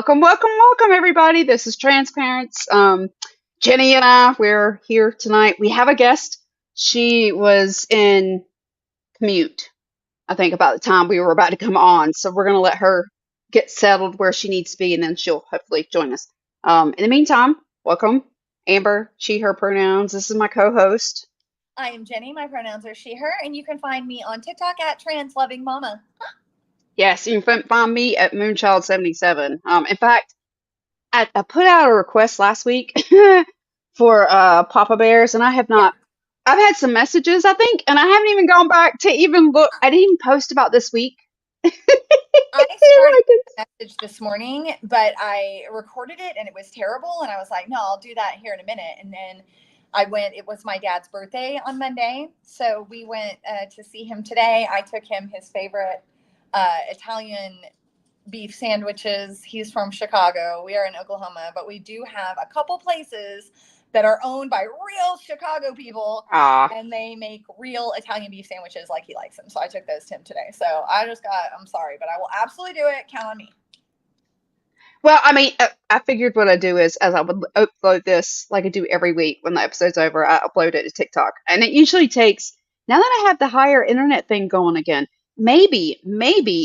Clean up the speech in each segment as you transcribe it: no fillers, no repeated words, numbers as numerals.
Welcome, everybody. This is TransParents. Jenni and I, we're here tonight. We have a guest. She was in commute, I think, about the time we were about to come on. So we're going to let her get settled where she needs to be, and then she'll hopefully join us. In the meantime, welcome, Amber, she, her pronouns. This is my co-host. I am Jenni. My pronouns are she, her, and you can find me on TikTok at translovingmama. Yes, you can find me at Moonchild77. In fact, I put out a request last week for Papa Bears, and I have Yeah. not. I've had some messages, I think, and I haven't even gone back to even look. I didn't even post about this week. I started a message this morning, but I recorded it and it was terrible. And I was like, no, I'll do that here in a minute. And then it was my dad's birthday on Monday. So we went to see him today. I took him his favorite Italian beef sandwiches. He's from Chicago. We are in Oklahoma, but we do have a couple places that are owned by real Chicago people, and they make real Italian beef sandwiches like he likes them. So I took those to him today. So I'm sorry, but I will absolutely do it. Count on me. Well, I mean, I figured what I'd do is, as I would upload this, like I do every week when the episode's over, I upload it to TikTok. And it usually takes, now that I have the higher internet thing going again, maybe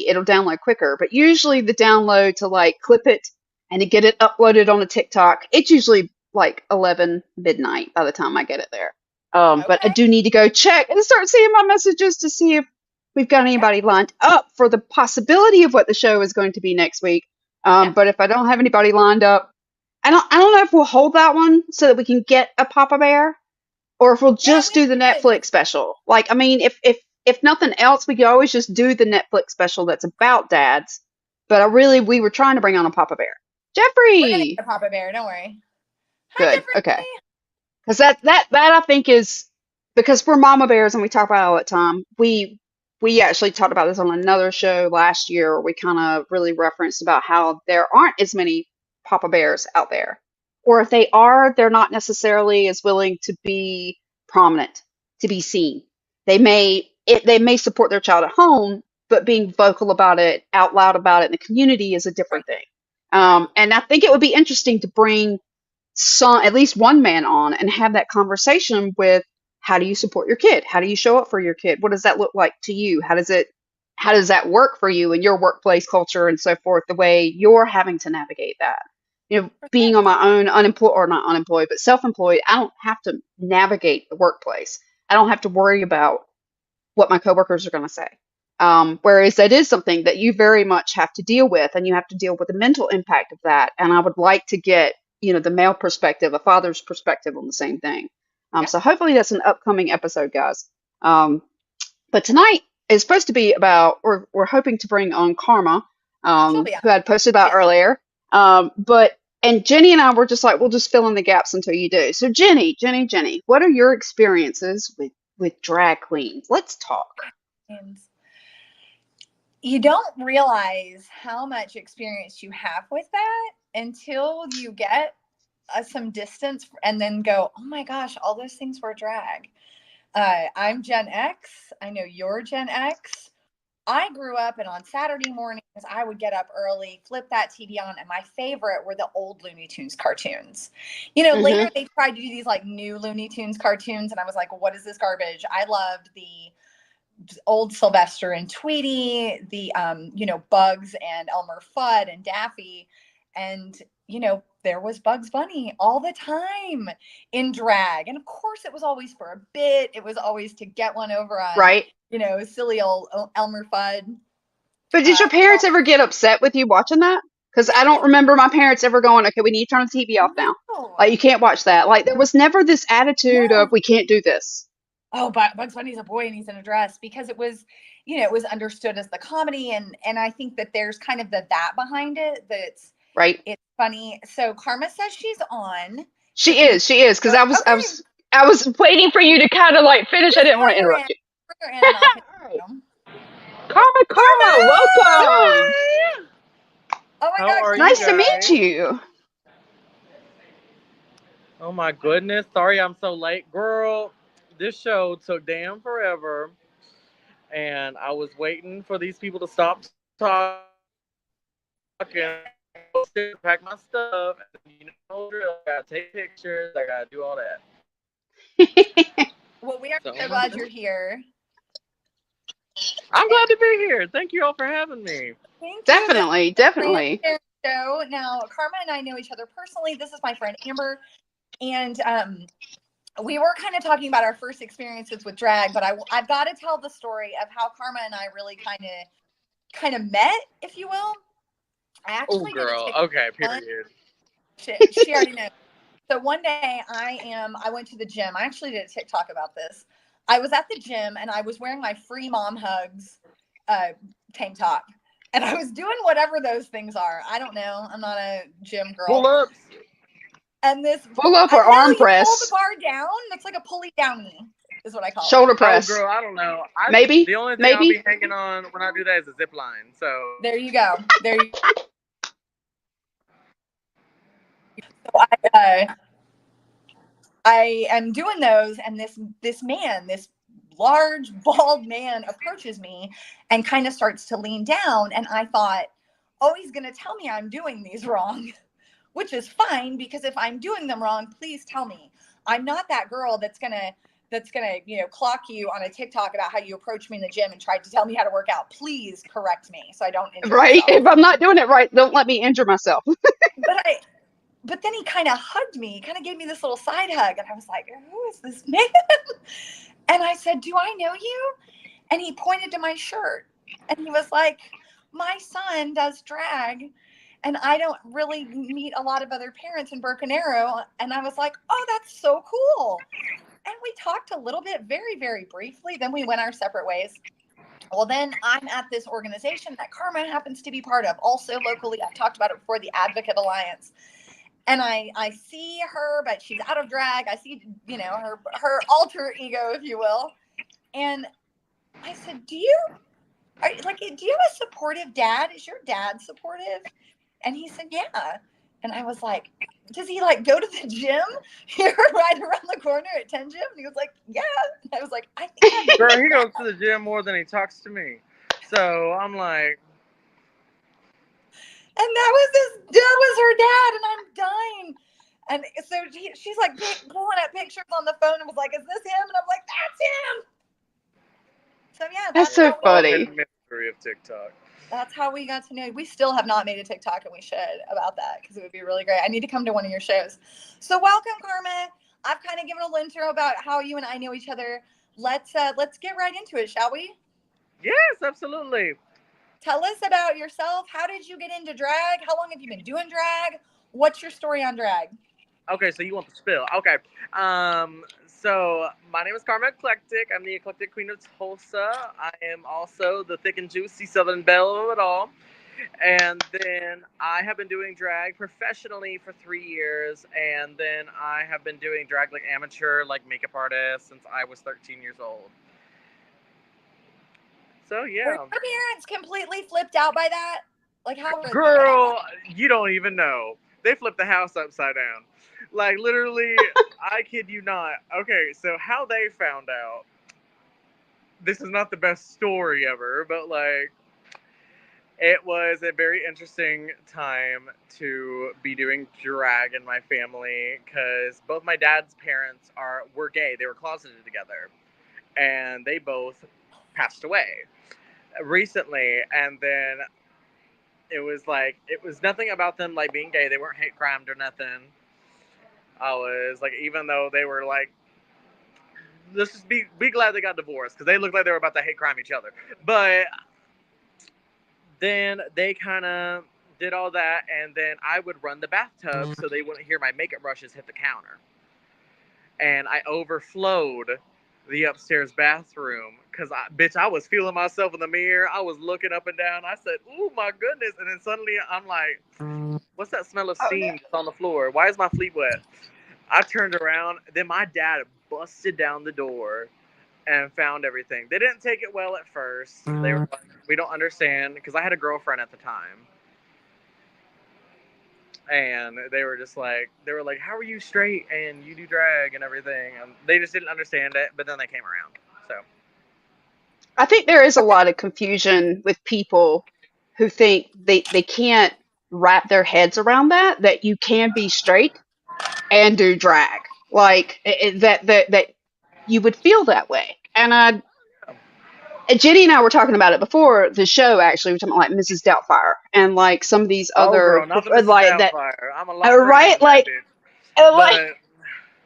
it'll download quicker. But usually the download to like clip it and to get it uploaded on a TikTok, it's usually like 11 midnight by the time I get it there. But I do need to go check and start seeing my messages to see if we've got anybody lined up for the possibility of what the show is going to be next week. But if I don't have anybody lined up, I don't know if we'll hold that one so that we can get a Papa Bear, or if we'll just do the Netflix special. Like, I mean, if nothing else, we could always just do the Netflix special that's about dads. But we were trying to bring on a Papa Bear. Jeffrey! We're gonna get a Papa Bear, don't worry. Hi, good, Jeffrey. Okay. Because that I think is, because we're mama bears and we talk about it all the time. We actually talked about this on another show last year. Where we kind of really referenced about how there aren't as many Papa Bears out there, or if they are, they're not necessarily as willing to be prominent, to be seen. They may support their child at home, but being vocal about it, out loud about it in the community is a different thing. And I think it would be interesting to bring at least one man on and have that conversation with, how do you support your kid? How do you show up for your kid? What does that look like to you? How does that work for you in your workplace culture and so forth, the way you're having to navigate that? Being on my own, unemployed, or not unemployed, but self-employed, I don't have to navigate the workplace. I don't have to worry about what my coworkers are going to say. Whereas that is something that you very much have to deal with, and you have to deal with the mental impact of that. And I would like to get, the male perspective, a father's perspective on the same thing. So hopefully that's an upcoming episode, guys. But tonight is supposed to be about, we're hoping to bring on Karma, who I'd posted about earlier. And Jenni and I were just like, we'll just fill in the gaps until you do. So Jenni, what are your experiences with drag queens? Let's talk. You don't realize how much experience you have with that until you get some distance and then go, oh my gosh, all those things were drag. I'm Gen X. I know you're Gen X. I grew up, and on Saturday mornings, I would get up early, flip that TV on, and my favorite were the old Looney Tunes cartoons. Later they tried to do these like new Looney Tunes cartoons, and I was like, what is this garbage? I loved the old Sylvester and Tweety, the Bugs and Elmer Fudd and Daffy, and there was Bugs Bunny all the time in drag, and of course it was always for a bit. It was always to get one over on silly old Elmer Fudd. But did your parents ever get upset with you watching that? Because I don't remember my parents ever going, okay, we need to turn the TV off now. Like, you can't watch that. Like, there was never this attitude of, we can't do this. Oh, but Bugs Bunny's a boy and he's in a dress, because it was, it was understood as the comedy. And I think that there's kind of that behind it, that it's funny. So Karma says she's on. She is. Because I was waiting for you to kind of like finish. I didn't want to interrupt you. Karma, welcome. Oh my God. Nice to meet you. Oh my goodness. Sorry I'm so late. Girl, this show took damn forever. And I was waiting for these people to stop talking. go upstairs, pack my stuff, and then you know the whole drill. I gotta take pictures. I gotta do all that. Well, we are So, so glad you're here. I'm glad to be here. Thank you all for having me. Thank you. This is Definitely, the definitely. Transparent Show. Now, Karma and I know each other personally. This is my friend Amber, and we were kind of talking about our first experiences with drag. But I've got to tell the story of how Karma and I really kind of met, if you will. I Oh, actually did a girl. TikTok. Okay, period. She already knows. So one day I went to the gym. I actually did a TikTok about this. I was at the gym and I was wearing my free mom hugs tank top. And I was doing whatever those things are. I don't know. I'm not a gym Pull girl. ups. And this, Pull up I or know arm you pull the press, bar down. It's like a pulley downy, is what I call it. shoulder Oh, press. girl, I don't know. Maybe, The only thing I'll be maybe. hanging on when I do that is a zip line. So There you go. There you go. I am doing those, and this man, this large bald man, approaches me and kind of starts to lean down. And I thought, oh, he's going to tell me I'm doing these wrong, which is fine because if I'm doing them wrong, please tell me. I'm not that girl that's gonna clock you on a TikTok about how you approach me in the gym and tried to tell me how to work out. Please correct me so I don't injure Right? myself. If I'm not doing it right, don't let me injure myself. But I but then he kind of hugged me, he kind of gave me this little side hug, and I was like, who is this man? And I said, do I know you? And he pointed to my shirt and he was like, my son does drag and I don't really meet a lot of other parents in Broken Arrow. And I was like, oh, that's so cool. And we talked a little bit, very, very briefly. Then we went our separate ways. Well, then I'm at this organization that Karma happens to be part of, also locally. I've talked about it before, the Advocate Alliance. And I see her, but she's out of drag. I see, her alter ego, if you will. And I said, do you have a supportive dad? Is your dad supportive? And he said, yeah. And I was like, does he like go to the gym here right around the corner at 10 Gym? And he was like, yeah. And I was like, I think I girl, know. he goes to the gym more than he talks to me. So I'm like, And that was her dad, and I'm dying. And so she's like pulling up pictures on the phone and was like, is this him? And I'm like, that's him. So yeah, That's that's so how we love his funny. mystery of TikTok. that's how we got to know you. We still have not made a TikTok, and we should about that because it would be really great. I need to come to one of your shows. So welcome, Carmen. I've kind of given a little intro about how you and I know each other. Let's get right into it, shall we? Yes, absolutely. Tell us about yourself. How did you get into drag? How long have you been doing drag? What's your story on drag? Okay, so you want the spill. Okay. So my name is Karma Eclectic. I'm the Eclectic Queen of Tulsa. I am also the thick and juicy Southern belle of it all. And then I have been doing drag professionally for 3 years. And then I have been doing drag like amateur, like makeup artist since I was 13 years old. So Were yeah. your parents completely flipped out by that? Like, how were they? Girl, you don't even know. They flipped the house upside down. Like, literally, I kid you not. Okay, so how they found out, this is not the best story ever, but like, it was a very interesting time to be doing drag in my family because both my dad's parents were gay. They were closeted together, and they both passed away recently. And then it was nothing about them like being gay. They weren't hate crimed or nothing. I was like, even though they were like, let's just be glad they got divorced because they looked like they were about to hate crime each other. But then they kind of did all that, and then I would run the bathtub so they wouldn't hear my makeup brushes hit the counter. And I overflowed the upstairs bathroom because I was feeling myself in the mirror. I was looking up and down. I said, "Ooh, my goodness!" And then suddenly I'm like, "What's that smell of Oh no. steam that's on the floor? Why is my feet wet?" I turned around. Then my dad busted down the door and found everything. They didn't take it well at first. They were like, "We don't understand," because I had a girlfriend at the time. And they were like, how are you straight and you do drag and everything? And they just didn't understand it, but then they came around. So I think there is a lot of confusion with people who think they can't. wrap their heads around that you can be straight and do drag. Like that you would feel that way. And Jenny and I were talking about it before the show. Actually, we're talking about like Mrs. Doubtfire and like some of these Oh, other girl, not the Mrs. like that, Doubtfire. I'm a lot prettier right? than that bitch. Like But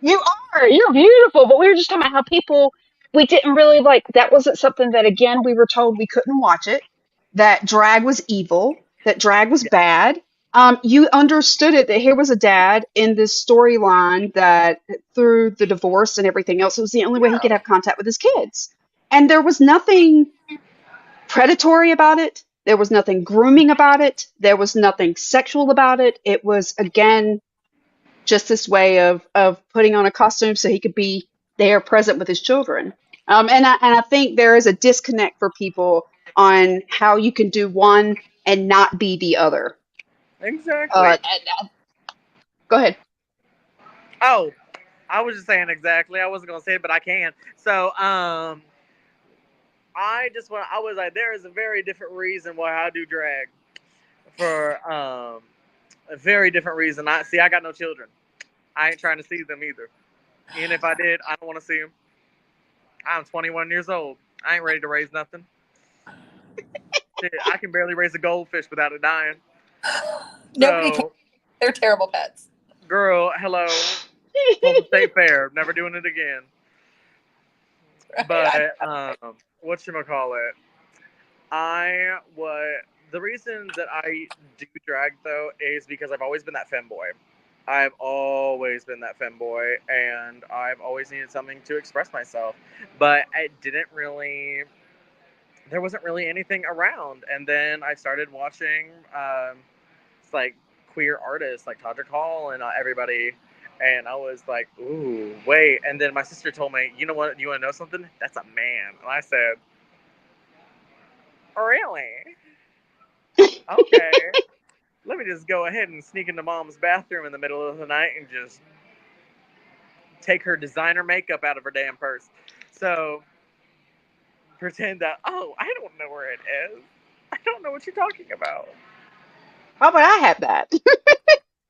you are, you're beautiful. But we were just talking about how people we didn't really like that. Wasn't something that again we were told we couldn't watch it. That drag was evil. That drag was yeah, bad. You understood it that here was a dad in this storyline that through the divorce and everything else, it was the only way he yeah, could have contact with his kids. And there was nothing predatory about it. There was nothing grooming about it. There was nothing sexual about it. It was again just this way of putting on a costume so he could be there present with his children. And I think there is a disconnect for people on how you can do one and not be the other. exactly. Go ahead. Oh, I was just saying exactly. I wasn't gonna say it, but I can. So, I just want. I was like, there is a very different reason why I do drag. For a very different reason. I got no children. I ain't trying to see them either. And if I did, I don't want to see them. I'm 21 years old. I ain't ready to raise nothing. Shit, I can barely raise a goldfish without it dying. Nobody can. So, They're terrible pets. girl, hello. Full State Fair. Never doing it again. Right? But whatchamacallit? I what the reason that I do drag though is because I've always been that femboy. I've always been that femboy, and I've always needed something to express myself. But I didn't really. There wasn't really anything around, and then I started watching, it's like queer artists like Todrick Hall and everybody, and I was like, "Ooh, wait!" And then my sister told me, "You know what? You want to know something? That's a man." And I said, "Really? Okay. Let me just go ahead and sneak into mom's bathroom in the middle of the night and just take her designer makeup out of her damn purse." So pretend that, oh, I don't know where it is. I don't know what you're talking about. Why would I have that?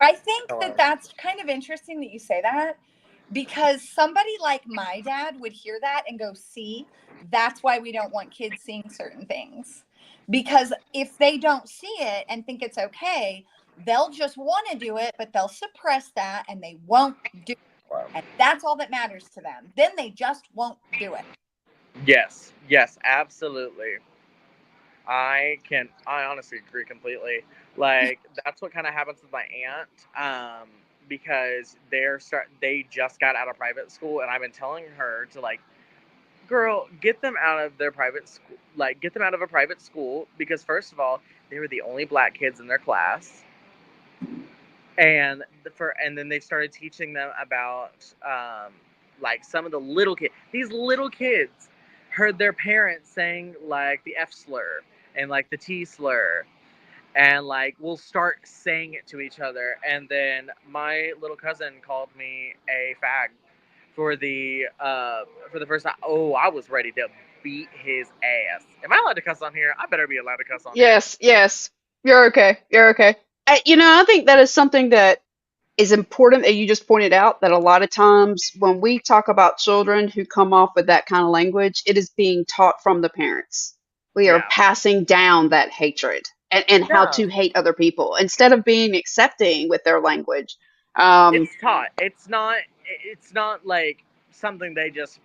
I think that Hello. that's kind of interesting that you say that because somebody like my dad would hear that and go, see, that's why we don't want kids seeing certain things. Because if they don't see it and think it's okay, they'll just want to do it, but they'll suppress that and they won't do it. And that's all that matters to them. Then they just won't do it. Yes, absolutely. I honestly agree completely. Like, that's what kind of happens with my aunt. Because they just got out of private school, and I've been telling her to, like, girl, get them out of their private school, like, get them out of a private school, because first of all, they were the only black kids in their class. And then they started teaching them about, like, some of the little kids. These little kids heard their parents saying, like, the F slur and, like, the T slur, and, like, we'll start saying it to each other. And then my little cousin called me a fag for the first time. Oh, I was ready to beat his ass. Am I allowed to cuss on here? I better be allowed to cuss on here. Yes. You're okay. You're okay. I think that is something that is important that you just pointed out that a lot of times when we talk about children who come off with that kind of language, it is being taught from the parents. We are Yeah. passing down that hatred and how Yeah. to hate other people instead of being accepting with their language. It's taught. It's not like something they just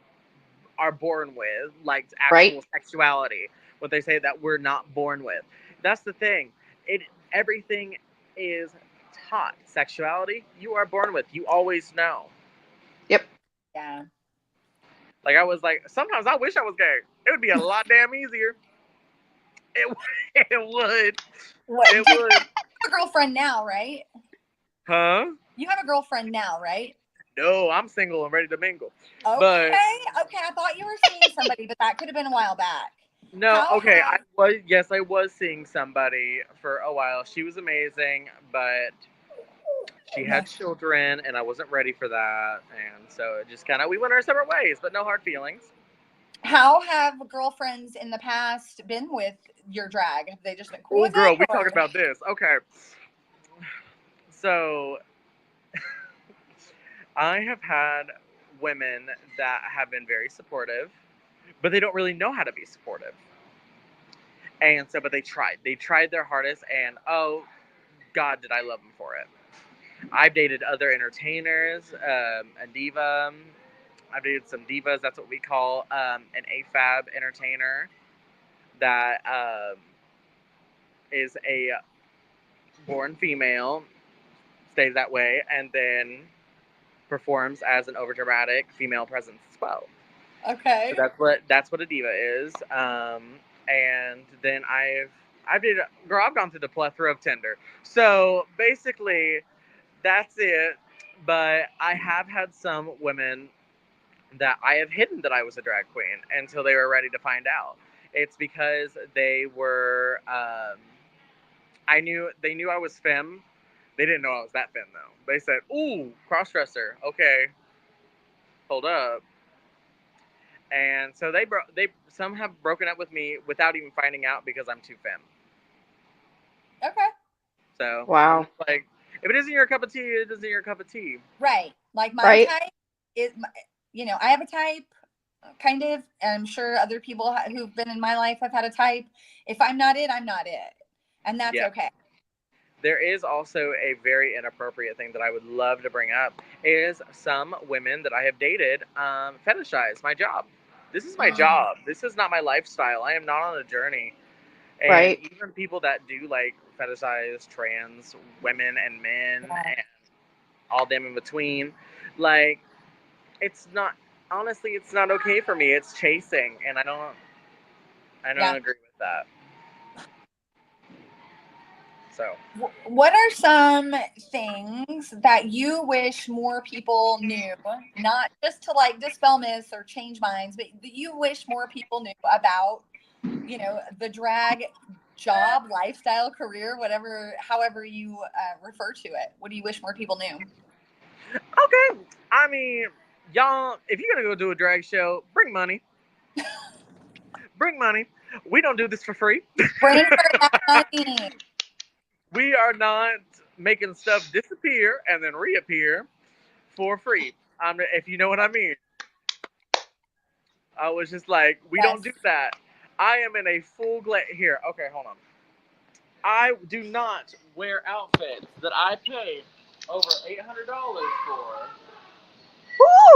are born with, like Right? actual sexuality. What they say that we're not born with. That's the thing. It Everything is taught. Sexuality, you are born with. You always know. Yep. Yeah. Like, I was like, sometimes I wish I was gay. It would be a lot damn easier. It it would. What? It You would. have a girlfriend now, right? Huh? You have a girlfriend now, right? No, I'm single and ready to mingle. But Okay. Okay. I thought you were seeing somebody, but that could have been a while back. no, How okay. have I was seeing somebody for a while. She was amazing, but she had children, and I wasn't ready for that, and so it just kind of we went our separate ways, but no hard feelings. how have girlfriends in the past been with your drag? Have they just been cool Oh, with girl, it, we talking or about this? Okay, So I have had women that have been very supportive, but they don't really know how to be supportive. And so, but they tried. They tried their hardest, and oh, God, did I love them for it. I've dated other entertainers, a diva. I've dated some divas. That's what we call an AFAB entertainer that is a born female, stays that way, and then performs as an overdramatic female presence as well. Okay. So that's what a diva is. And then I've dated, girl, I've gone through the plethora of Tinder. So basically, that's it. But I have had some women that I have hidden that I was a drag queen until they were ready to find out. It's because they were, they knew I was femme. They didn't know I was that femme though. They said, "Ooh, crossdresser. Okay, hold up." And so they some have broken up with me without even finding out because I'm too femme. Okay. So I'm Wow. just like, if it isn't your cup of tea, it isn't your cup of tea. Right. Like my Right? type is, I have a type, kind of, and I'm sure other people who've been in my life have had a type. If I'm not it, I'm not it. And that's Yeah. okay. There is also a very inappropriate thing that I would love to bring up is some women that I have dated fetishize my job. This is my Mm. job. This is not my lifestyle. I am not on a journey. And Right. even people that do like fetishize trans women and men Yeah. and all them in between, like it's not honestly it's not okay for me. It's chasing and I Yeah. don't agree with that. So What are some things that you wish more people knew, not just to like dispel myths or change minds, but that you wish more people knew about, the drag job, lifestyle, career, whatever, however you refer to it? What do you wish more people knew? okay. I mean, y'all, if you're gonna go do a drag show, bring money. Bring money. We don't do this for free. Bring her that money. We are not making stuff disappear and then reappear for free. If you know what I mean. I was just like, we don't Yes. do that. I am in a full here. Okay, hold on. I do not wear outfits that I pay over $800 for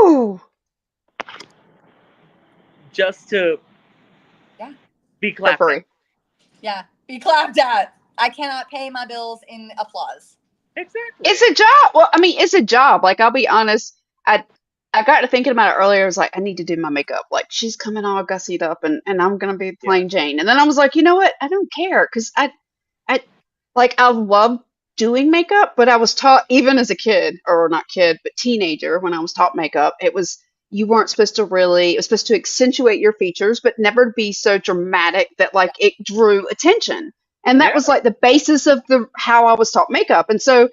Woo! just to Yeah. be For clapped at. free. Yeah. Be clapped at. I cannot pay my bills in applause. Exactly. It's a job. Well, I mean, it's a job. Like, I'll be honest. I got to thinking about it earlier. I was like, I need to do my makeup. Like, she's coming all gussied up, and I'm gonna be Yeah. plain Jane. And then I was like, you know what? I don't care because I like I love doing makeup, but I was taught even as a kid, or not kid, but teenager, when I was taught makeup, it was you weren't supposed to really. It was supposed to accentuate your features, but never be so dramatic that like it drew attention. And that Yeah. was like the basis of the how I was taught makeup. And so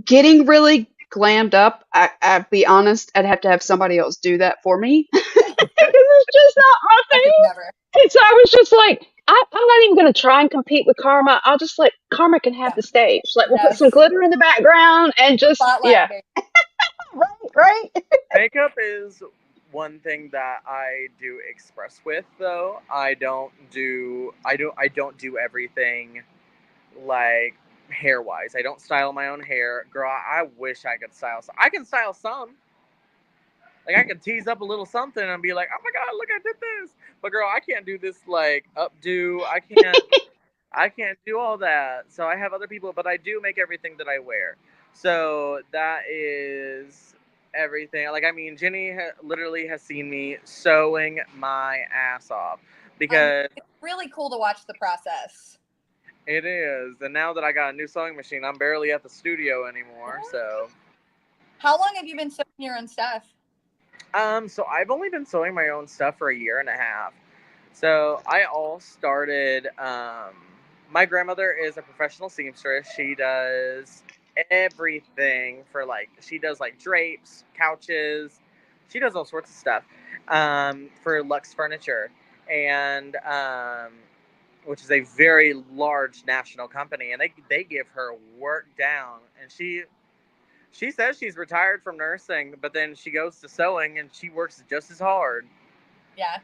getting really glammed up, I'd be honest, I'd have to have somebody else do that for me because it's just not my I could thing. never. And so I was just like, I'm not even going to try and compete with Karma. I'll just let Karma can have Yeah. the stage. Like, we'll put some Yes. glitter in the background and just, Spotlight, yeah, baby. right, right. Makeup is one thing that I do express with though. I don't do everything like hair wise. I don't style my own hair. Girl, I wish I could style some. I can style some. Like I can tease up a little something and be like, "Oh my god, look I did this." But girl, I can't do this like updo. I can't do all that. So I have other people, but I do make everything that I wear. So that is everything. Like I mean, Jenni literally has seen me sewing my ass off I know. because It's really cool to watch the process. it is. And now that I got a new sewing machine, I'm barely at the studio anymore. So How long have you been sewing your own stuff? so I've only been sewing my own stuff for a year and a half. So I all started. My grandmother is a professional seamstress. She does everything for like she does like drapes, couches. She does all sorts of stuff for Lux Furniture, and which is a very large national company, and they give her work down, and she says she's retired from nursing, but then she goes to sewing and she works just as hard. Yeah.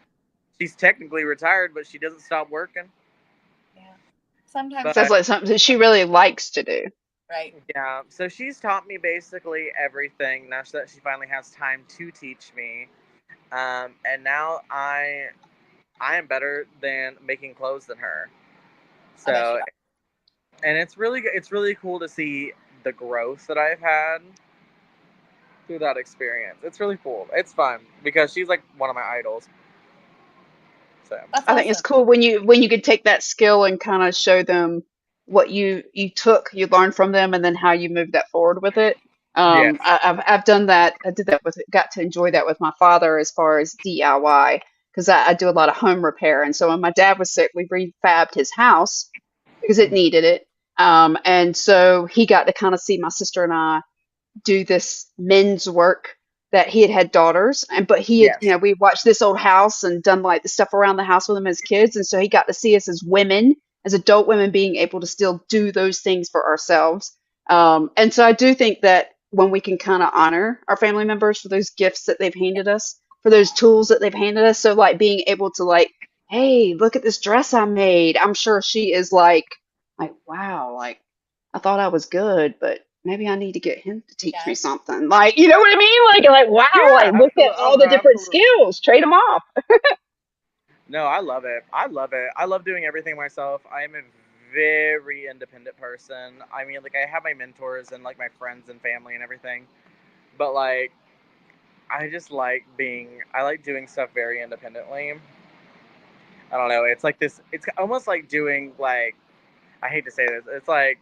She's technically retired, but she doesn't stop working. Yeah. Sometimes Sounds But like something that she really likes to do. right. yeah, so she's taught me basically everything. Now that she finally has time to teach me, and now I am better than making clothes than her. I bet you So, and it's really cool to see the growth that I've had through that experience. It's really cool. It's fun because she's like one of my idols. So That's I think it's awesome. cool when you could take that skill and kind of show them what you learned from them, and then how you move that forward with it. yes, I've done that. I did that with got to enjoy that with my father as far as DIY, because I do a lot of home repair. And so when my dad was sick, we refabbed his house because it needed it. And so he got to kind of see my sister and I do this men's work, that he had daughters, and but he had, yes. we watched this old house and done like the stuff around the house with him as kids, and so he got to see us as women, as adult women, being able to still do those things for ourselves. And so I do think that when we can kind of honor our family members for those gifts that they've handed us, for those tools that they've handed us, so like being able to like, hey, look at this dress I made. I'm sure she is like wow, like I thought I was good, but maybe I need to get him to teach me Yes. something. Like, you know what I mean? Like, wow, like Yeah, look at absolutely. Oh all the no, different absolutely. skills, trade them off. No, I love it. I love it. I love doing everything myself. I am a very independent person. I mean, like I have my mentors and like my friends and family and everything, but like I just like being. I like doing stuff very independently. I don't know. It's like this. It's almost like doing like. I hate to say this. It's like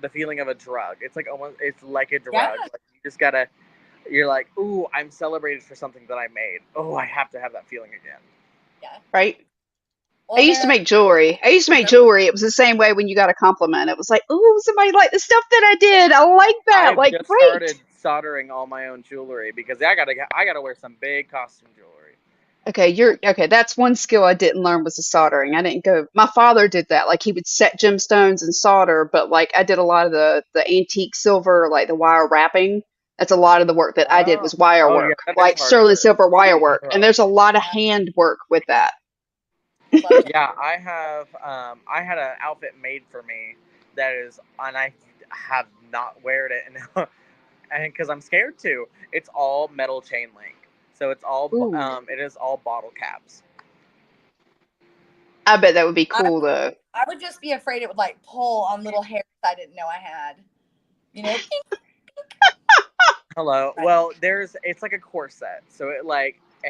the feeling of a drug. It's like almost. It's like a Yeah. drug. Like you just gotta. You're like, ooh, I'm celebrated for something that I made. Oh, I have to have that feeling again. Yeah. Right? I Well, used to there. make jewelry. I used to make jewelry. It was the same way when you got a compliment. It was like, ooh, somebody liked the stuff that I did. I like that. I've Like, just great. started soldering all my own jewelry because I gotta wear some big costume jewelry. Okay, you're okay. That's one skill I didn't learn, was the soldering. I didn't go. My father did that. Like he would set gemstones and solder, but like I did a lot of the antique silver, like the wire wrapping. That's a lot of the work that I did, Oh, was wire oh yeah, work, that is like hard sterling work. silver wire work. And Ugh. there's a lot of Yeah. hand work with that. Love that. Yeah, I had an outfit made for me that is, and I have not weared it, and and because I'm scared to. It's all metal chain link, so Ooh, it is all bottle caps. I bet that would be I cool though. I would just be afraid it would like pull on little hairs I didn't know I had. You know. Hello. Right. Well, it's like a corset, so it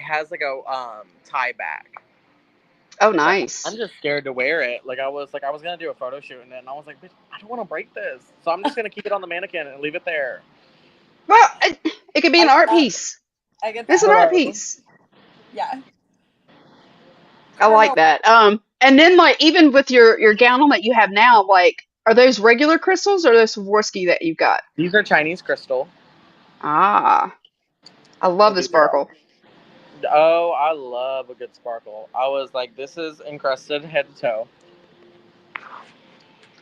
has like a tie back. Oh, But I'm nice. just scared to wear it. Like I was gonna do a photo shoot in it, and I was like, bitch, I don't want to break this, so I'm just gonna keep it on the mannequin and leave it there. Well, it could be I an get art that. piece. I get It's an that. art Hello. piece. Yeah. I I don't like know. that. And then like even with your gown on that you have now, like are those regular crystals or are those Swarovski that you've got? These are Chinese crystal. Ah, I So love the these are all. sparkle. Oh, I love a good sparkle. I was like, this is encrusted head to toe.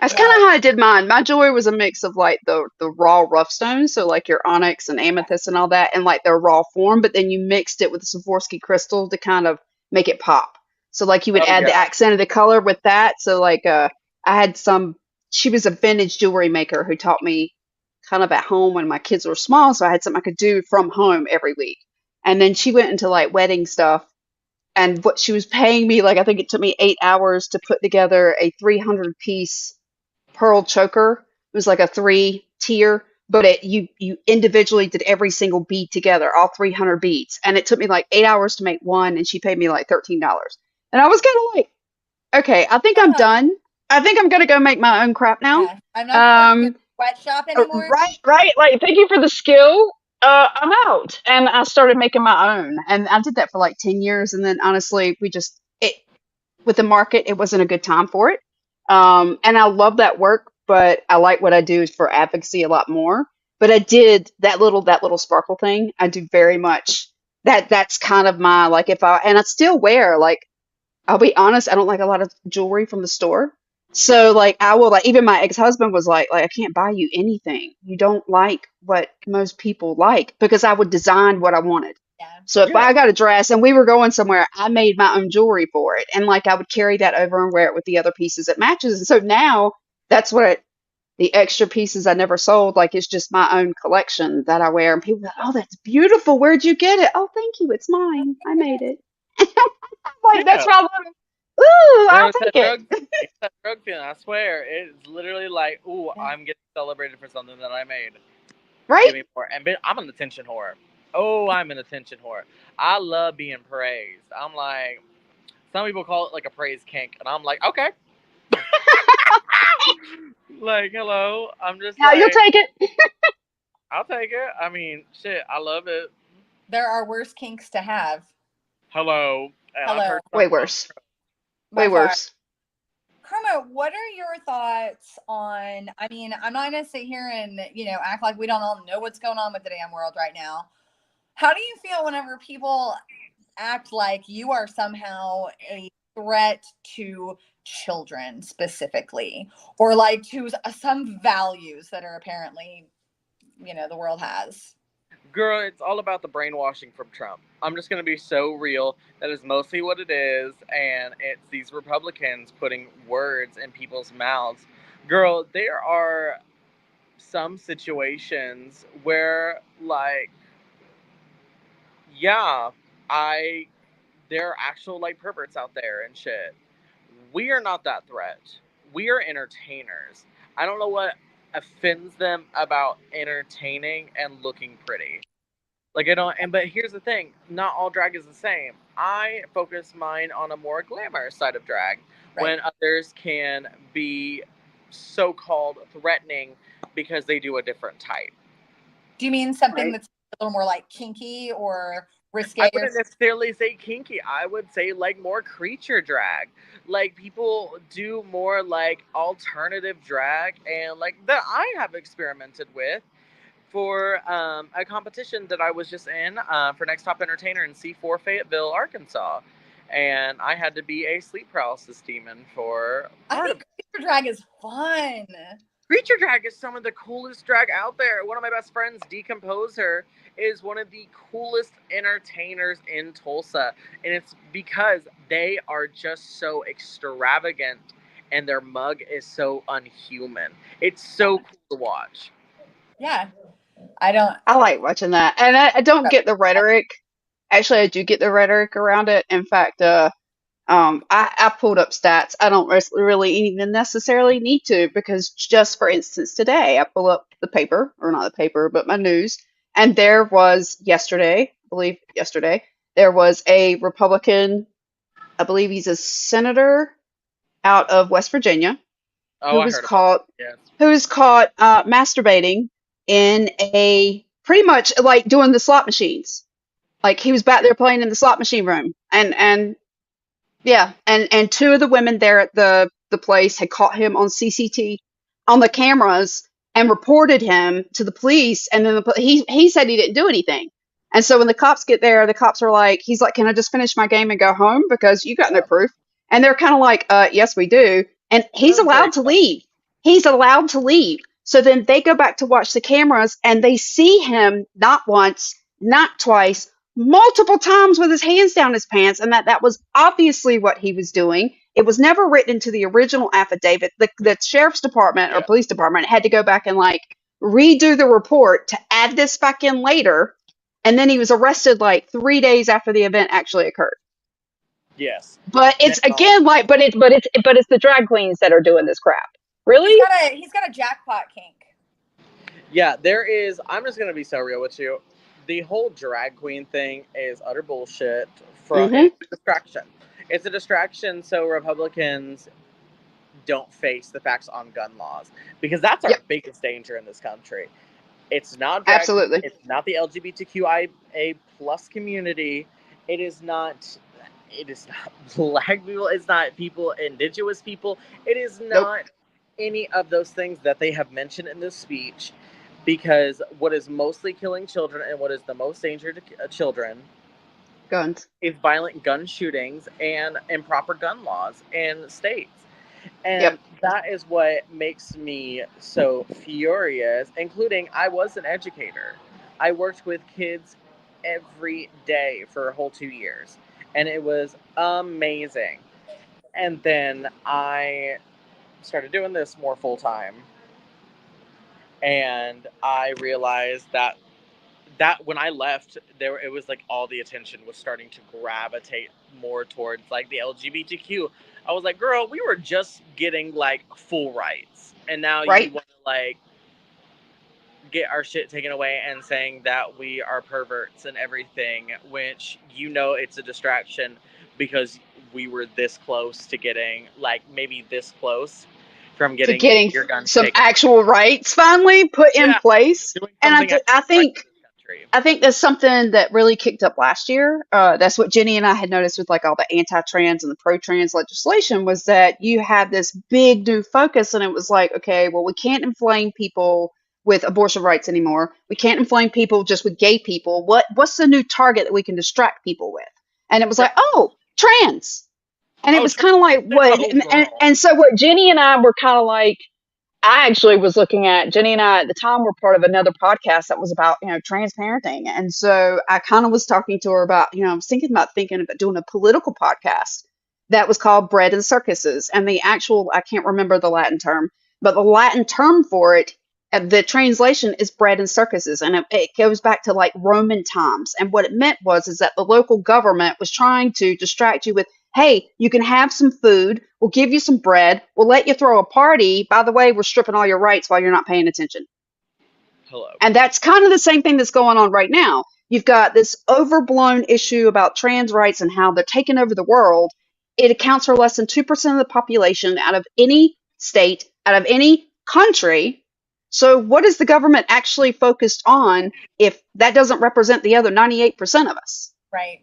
That's kind Yeah. of how I did mine. My jewelry was a mix of like the raw rough stones, so like your onyx and amethyst and all that, and like their raw form, but then you mixed it with the Swarovski crystal to kind of make it pop. So like you would Oh add the yeah. accent of the color with that. So like I had some she was a vintage jewelry maker who taught me kind of at home when my kids were small, so I had something I could do from home every week. And then she went into like wedding stuff, and what she was paying me, like I think it took me 8 hours to put together a 300 piece pearl choker. It was like a three tier, but you individually did every single bead together, all 300 beads, and it took me like 8 hours to make one, and she paid me like $13. And I was kind of like, okay, I think I'm Yeah. done. I think I'm gonna go make my own crap now. Yeah. I'm not gonna work in a Um, sweatshop anymore. right. Like, thank you for the skill. I'm out, and I started making my own, and I did that for like 10 years, and then honestly, we just it with the market, it wasn't a good time for it. And I love that work, but I like what I do for advocacy a lot more. But I did that little sparkle thing. I do very much that. That's kind of my like if I and I still wear like I'll be honest, I don't like a lot of jewelry from the store. So like I will like even my ex-husband was like I can't buy you anything. You don't like what most people like because I would design what I wanted. Yeah. So if Yeah. I got a dress and we were going somewhere, I made my own jewelry for it. And like I would carry that over and wear it with the other pieces it matches. And so now that's what the extra pieces I never sold, like it's just my own collection that I wear. And people go, oh, that's beautiful. Where'd you get it? Oh, thank you. It's mine. I made it. Like that's Yeah. my little, ooh, Girl, I'll take it. it's that drug feeling. I swear, it's literally like, ooh, Yeah. I'm getting celebrated for something that I made. Right? Give me more. And I'm an attention whore. Oh, I'm an attention whore. I love being praised. I'm like, some people call it like a praise kink, and I'm like, okay. Like, hello. I'm just Now you'll like, take it. I'll take it. I mean, shit, I love it. There are worse kinks to have. Hello. And I've Hello. heard some Way of them. worse. By Way far. worse. Karma, what are your thoughts on, I mean, I'm not going to sit here and, act like we don't all know what's going on with the damn world right now. How do you feel whenever people act like you are somehow a threat to children specifically, or like to some values that are apparently, the world has? Girl, it's all about the brainwashing from Trump. I'm just going to be so real. That is mostly what it is. And it's these Republicans putting words in people's mouths. Girl, there are some situations where, like, yeah, I, there are actual, like, perverts out there and shit. We are not that threat. We are entertainers. I don't know what offends them about entertaining and looking pretty. Like I don't, and but here's the thing: not all drag is the same. I focus mine on a more glamorous side of drag, Right. when others can be so-called threatening because they do a different type. Do you mean something Right. that's a little more like kinky or I risque? wouldn't necessarily say kinky. I would say like more creature drag. Like people do more like alternative drag, and like that I have experimented with for a competition that I was just in for Next Top Entertainer in C4 Fayetteville, Arkansas. And I had to be a sleep paralysis demon for I part of think it. creature drag is fun. Creature drag is some of the coolest drag out there. One of my best friends, Decomposer, is one of the coolest entertainers in Tulsa. And it's because they are just so extravagant and their mug is so unhuman. It's so cool to watch. Yeah. I don't. I like watching that. And I don't get the rhetoric. Actually, I do get the rhetoric around it. In fact, I pulled up stats. I don't really even necessarily need to because just for instance, today I pull up the paper, or not the paper, but my news, and there was yesterday, I believe yesterday, there was a Republican, I believe he's a senator out of West Virginia, Oh, who I was heard about caught that. Yes. masturbating in a pretty much like doing the slot machines. Like he was back there playing in the slot machine room, and yeah, and two of the women there at the place had caught him on CCT on the cameras and reported him to the police. And then he said he didn't do anything. And so when the cops get there, the cops are like, he's like, "Can I just finish my game and go home because you got no proof?" And they're kind of like, "Yes, we do." And he's That was very allowed to fun. leave. He's allowed to leave. So then they go back to watch the cameras and they see him not once, not twice, multiple times with his hands down his pants, and that was obviously what he was doing. It was never written into the original affidavit. The sheriff's department or Yeah. police department had to go back and like redo the report to add this back in later. And then he was arrested like 3 days after the event actually occurred. Yes. But it's Now, again like, but it's the drag queens that are doing this crap. He's Really? got a jackpot kink. yeah, there is. I'm just gonna be so real with you. The whole drag queen thing is utter bullshit. Mm-hmm. It's a distraction. It's a distraction so Republicans don't face the facts on gun laws, because that's our Yep. biggest danger in this country. It's not drag. Absolutely. It's not the LGBTQIA plus community. It is not. It is not black people. It's not people, indigenous people. It is Nope. not any of those things that they have mentioned in this speech, because what is mostly killing children and what is the most danger to children Guns. is violent gun shootings and improper gun laws in states. And Yep. that is what makes me so furious, including I was an educator. I worked with kids every day for a whole 2 years, and it was amazing. And then I started doing this more full time, and I realized that when I left, there it was like all the attention was starting to gravitate more towards like the LGBTQ. I was like, girl, we were just getting like full rights, and now you Right. want to like get our shit taken away and saying that we are perverts and everything, which it's a distraction because we were this close to getting like maybe this close from To getting getting your guns some taken away. actual rights finally put in Yeah, place. doing And something I right think in this country. I think that's something that really kicked up last year. That's what Jenni and I had noticed with like all the anti-trans and the pro-trans legislation was that you had this big new focus, and it was like, okay, well, we can't inflame people with abortion rights anymore. We can't inflame people just with gay people. What's the new target that we can distract people with? And it was Right. like, oh, trans. And it Oh, was kind of like what, oh, girl. and so what Jenni and I were kind of like, I actually was looking at Jenni and I at the time were part of another podcast that was about, transparenting. And so I kind of was talking to her about, I was thinking about doing a political podcast that was called Bread and Circuses. And the actual, I can't remember the Latin term, but the Latin term for it, the translation is bread and circuses. And it goes back to like Roman times. And what it meant is that the local government was trying to distract you with, hey, you can have some food. We'll give you some bread. We'll let you throw a party. By the way, we're stripping all your rights while you're not paying attention. Hello. And that's kind of the same thing that's going on right now. You've got this overblown issue about trans rights and how they're taking over the world. It accounts for less than 2% of the population out of any state, out of any country. So, what is the government actually focused on if that doesn't represent the other 98% of us? Right.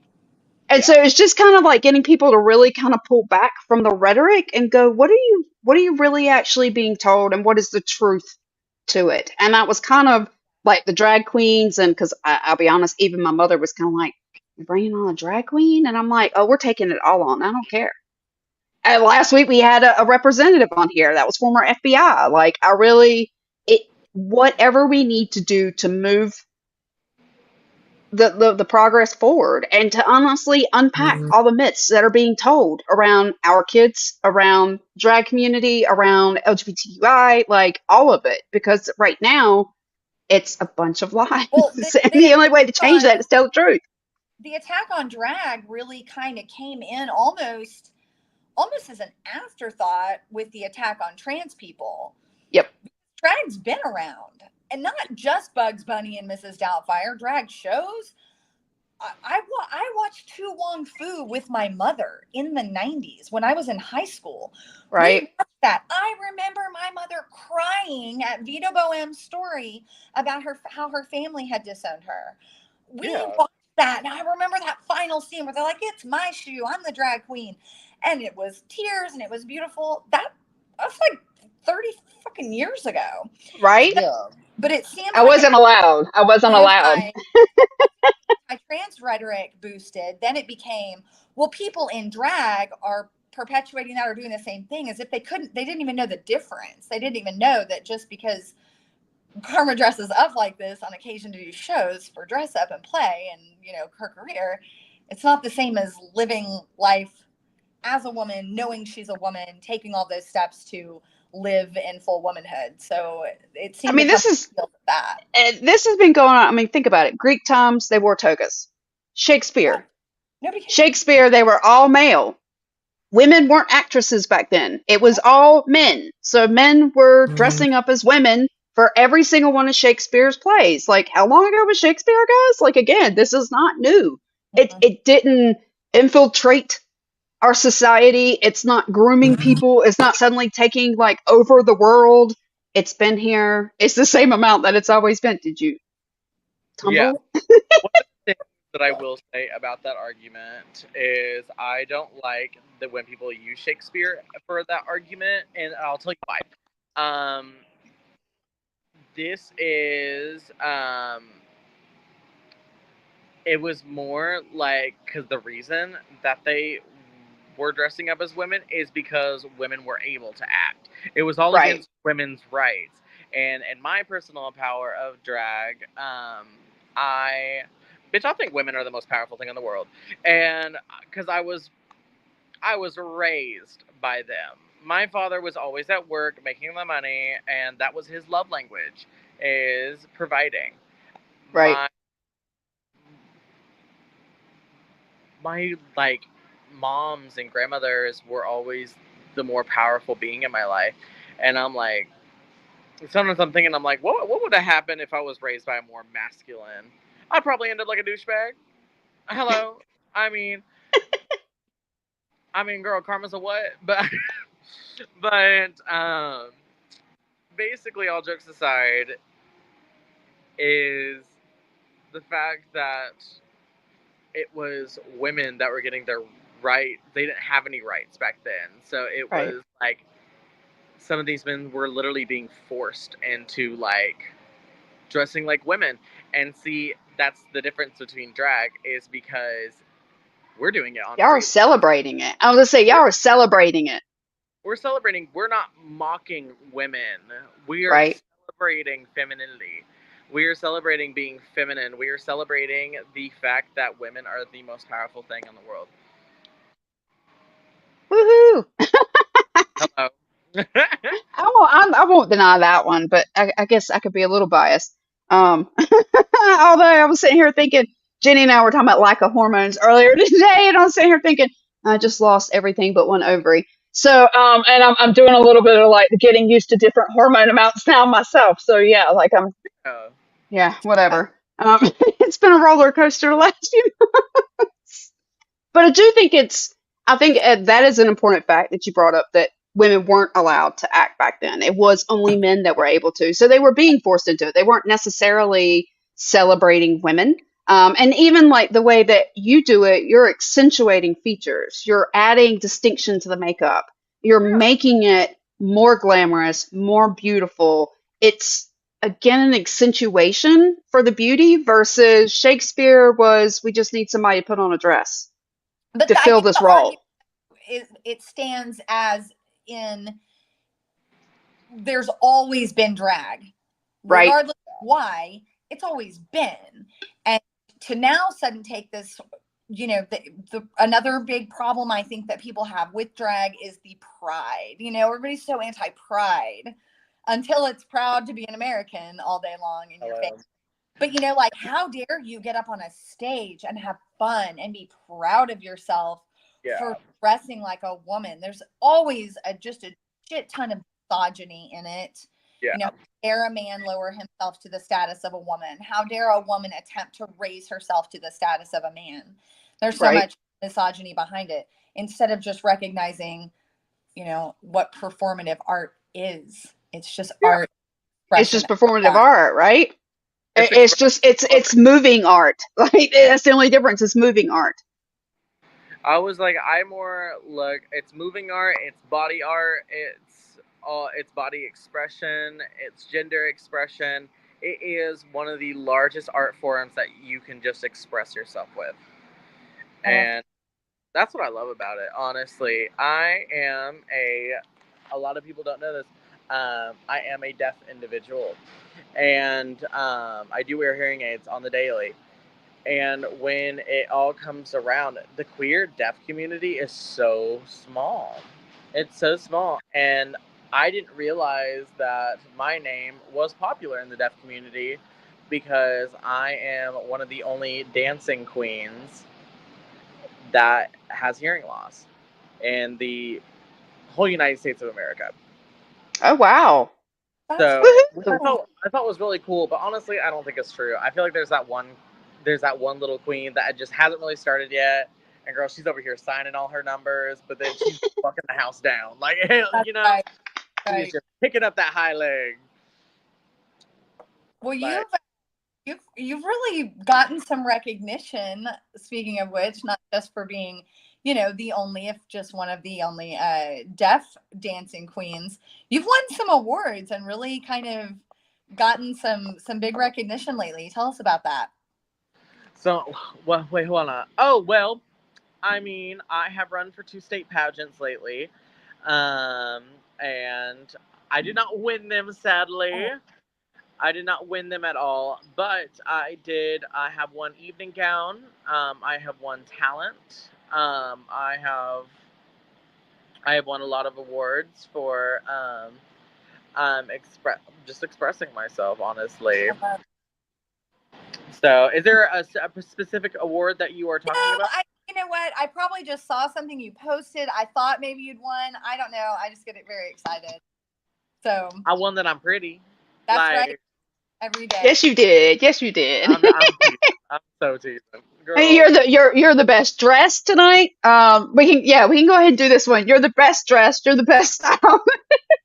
And so it's just kind of like getting people to really kind of pull back from the rhetoric and go, what are you really actually being told, and what is the truth to it? And that was kind of like the drag queens, and because I'll be honest, even my mother was kind of like, "You're bringing on a drag queen," and I'm like, "Oh, we're taking it all on. I don't care." And last week we had a representative on here that was former FBI. Like, whatever we need to do to move the progress forward, and to honestly unpack all the myths that are being told around our kids, around drag community, around LGBTQI, like all of it, because right now it's a bunch of lies. Well, And the only way to change that is tell the truth. The attack on drag really kind of came in almost as an afterthought with the attack on trans people. Yep. Drag's been around, and not just Bugs Bunny and Mrs. Doubtfire. Drag shows. I watched Tu Wong Fu with my mother in the 90s when I was in high school. Right. We watched that. I remember my mother crying at Vito Bohem's story about how her family had disowned her. We watched that, and I remember that final scene where they're like, "It's my shoe. I'm the drag queen," and it was tears, and it was beautiful. That's like 30 fucking years ago. Right. Yeah. But it seems I wasn't allowed. I wasn't allowed. My trans rhetoric boosted, then it became, well, people in drag are perpetuating that or doing the same thing, as if they didn't even know the difference. They didn't even know that just because Karma dresses up like this on occasion to do shows for dress up and play and, her career, it's not the same as living life as a woman, knowing she's a woman, taking all those steps to live in full womanhood. So it seemed this is that. This has been going on. Think about it. Greek times, they wore togas. Shakespeare, they were all male. Women weren't actresses back then. It was all men. So men were dressing up as women for every single one of Shakespeare's plays. Like, how long ago was Shakespeare, guys? Like, again, this is not new. It didn't infiltrate our society. It's not grooming people. It's not suddenly taking like over the world. It's been here. It's the same amount that it's always been. Did you tumble? Yeah. One of the things that I will say about that argument is I don't like that when people use Shakespeare for that argument, and I'll tell you why. This is it was more like because the reason that they were dressing up as women is because women were able to act. It was all Right. against women's rights. And in my personal power of drag, I think women are the most powerful thing in the world. And because I was raised by them. My father was always at work making the money, and that was his love language, is providing. Right. My my like moms and grandmothers were always the more powerful being in my life, and I'm like, sometimes I'm thinking, I'm like, what would have happened if I was raised by a more masculine? I'd probably end up like a douchebag. Hello, I mean, girl, karma's a what? But basically, all jokes aside, is the fact that it was women that were getting their right. They didn't have any rights back then, so it Right. was like some of these men were literally being forced into like dressing like women. And see, that's the difference between drag, is because we're doing it on Y'all are free. celebrating it. I was gonna say y'all We're, are celebrating it. we're celebrating. We're not mocking women. We are Right. celebrating femininity. We are celebrating being feminine. We are celebrating the fact that women are the most powerful thing in the world. Woohoo! Hello. I won't deny that one, but I guess I could be a little biased. Although I was sitting here thinking, Jenni and I were talking about lack of hormones earlier today, and I was sitting here thinking, I just lost everything but one ovary. So, and I'm doing a little bit of like getting used to different hormone amounts now myself. So yeah, like Yeah. yeah, whatever. It's been a roller coaster the last few. But I do think I think that is an important fact that you brought up, that women weren't allowed to act back then. It was only men that were able to. So they were being forced into it. They weren't necessarily celebrating women. And even like the way that you do it, you're accentuating features, you're adding distinction to the makeup, you're Yeah. making it more glamorous, more beautiful. It's again an accentuation for the beauty versus Shakespeare was, we just need somebody to put on a dress But to I fill think this the role, argument it stands as in there's always been drag, right? regardless of why. It's always been, and to now sudden take this, another big problem I think that people have with drag is the pride. Everybody's so anti-pride until it's proud to be an American all day long in your face. Hello. But like, how dare you get up on a stage and have fun and be proud of yourself for Yeah. dressing like a woman? There's always just a shit ton of misogyny in it. Yeah. How dare a man lower himself to the status of a woman? How dare a woman attempt to raise herself to the status of a man? There's so Right. much misogyny behind it. Instead of just recognizing, what performative art is. It's just Yeah. art It's expression. just performative Yeah. art, right? It's It's expressive. just it's moving art. Like that's the only difference. It's moving art. I was like, I more look. It's moving art. It's body art. It's body expression. It's gender expression. It is one of the largest art forms that you can just express yourself with, and that's what I love about it. Honestly, I am a lot of people don't know this. I am a deaf individual, and I do wear hearing aids on the daily. And when it all comes around, the queer deaf community is so small. It's so small. And I didn't realize that my name was popular in the deaf community because I am one of the only dancing queens that has hearing loss in the whole United States of America. Oh wow. That's So, which Woohoo. I thought was really cool, but honestly, I don't think it's true. I feel like there's that one little queen that just hasn't really started yet, and girl, she's over here signing all her numbers, but then she's fucking the house down. Like, that's right. she is Right. just picking up that high leg. Well, Like, you've really gotten some recognition. Speaking of which, not just for being, the only, if just one of the only deaf dancing queens, you've won some awards and really kind of gotten some big recognition lately. Tell us about that. So, well, wait, hold on. Oh, well, I mean, I have run for 2 state pageants lately, um, and I did not win them, sadly. I did not win them at all, but I did. I have one evening gown. I have won talent. I have won a lot of awards for just expressing myself, honestly. So, is there a specific award that you are talking about? You know what? I probably just saw something you posted. I thought maybe you'd won. I don't know. I just get very excited. So I won that I'm pretty. that's Like, right. Every day. Yes, you did. Yes, you did. I'm teasing. I'm so teasing, girl. Hey, you're the best dressed tonight. We can go ahead and do this one. You're the best dressed. You're the best styled.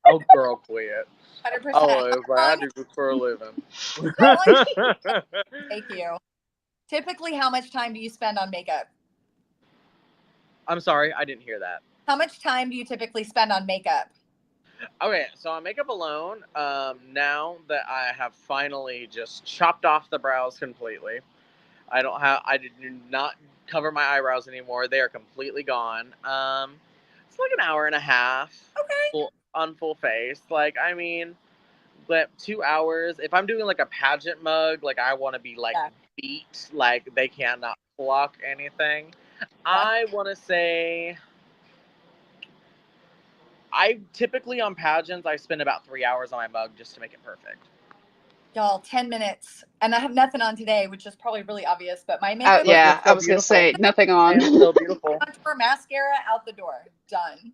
Oh, girl, quit. 100%. Oh, it's like I do this for a living. Thank you. Typically, how much time do you spend on makeup? I'm sorry, I didn't hear that. How much time do you typically spend on makeup? Okay, so on makeup alone, now that I have finally just chopped off the brows completely, I do not cover my eyebrows anymore. They are completely gone. It's like an hour and a half. Okay. On full face. Like, I mean, but 2 hours. If I'm doing like a pageant mug, like I want to be like beat, like they cannot block anything. Yeah. I want to say. I typically on pageants, I spend about 3 hours on my mug just to make it perfect. Y'all, 10 minutes. And I have nothing on today, which is probably really obvious, but my makeup. Yeah, I was going to say nothing on. It's so beautiful. Contour, mascara, out the door. Done.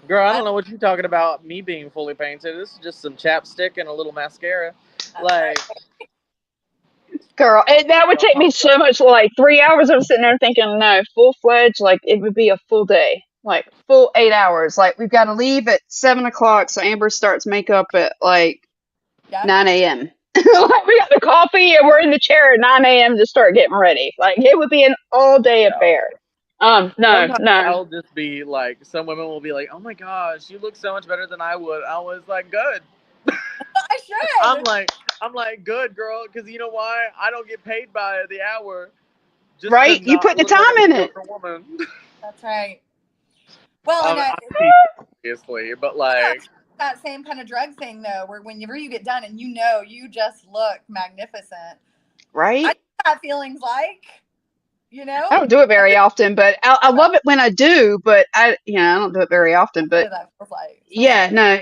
Girl, I don't know what you're talking about, me being fully painted. This is just some chapstick and a little mascara. Like. Girl, that would take me so much, like 3 hours of sitting there thinking, no, full-fledged, like it would be a full day, like full 8 hours. Like we've got to leave at 7 o'clock, so Amber starts makeup at like 9 a.m. Like we got the coffee and we're in the chair at 9 a.m. to start getting ready. Like it would be an all-day affair. Sometimes No. I'll just be like, some women will be like, oh my gosh, you look so much better than I would. I was like, good. I should. I'm like, good, girl, because you know why? I don't get paid by the hour. Just right? You put the time in it. Woman. That's right. Well, obviously, but like that same kind of drug thing though, where whenever you get done and you just look magnificent. Right? I have feelings like, I don't do it very often, but I love it when I do, but I don't do it very often, but that feels like. Yeah, no,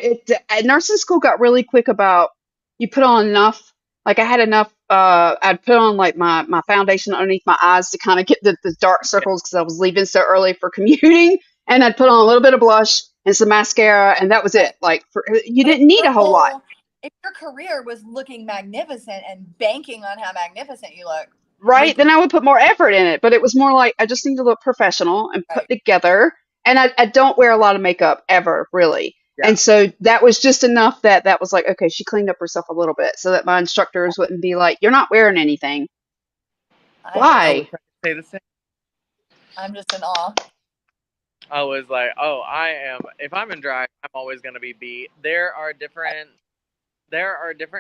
nursing school got really quick about you put on enough, like I had enough, I'd put on like my foundation underneath my eyes to kind of get the dark circles because I was leaving so early for commuting, and I'd put on a little bit of blush and some mascara, and that was it. Like you didn't need a whole lot. If your career was looking magnificent and banking on how magnificent you look. Right, then I would put more effort in it, but it was more like I just need to look professional and put together, and I don't wear a lot of makeup ever, really. Yeah. And so that was just enough that was like, okay, she cleaned up herself a little bit so that my instructors wouldn't be like, you're not wearing anything. Why? I say the same. I'm just in awe. I was like, if I'm in drag, I'm always going to be beat. There are different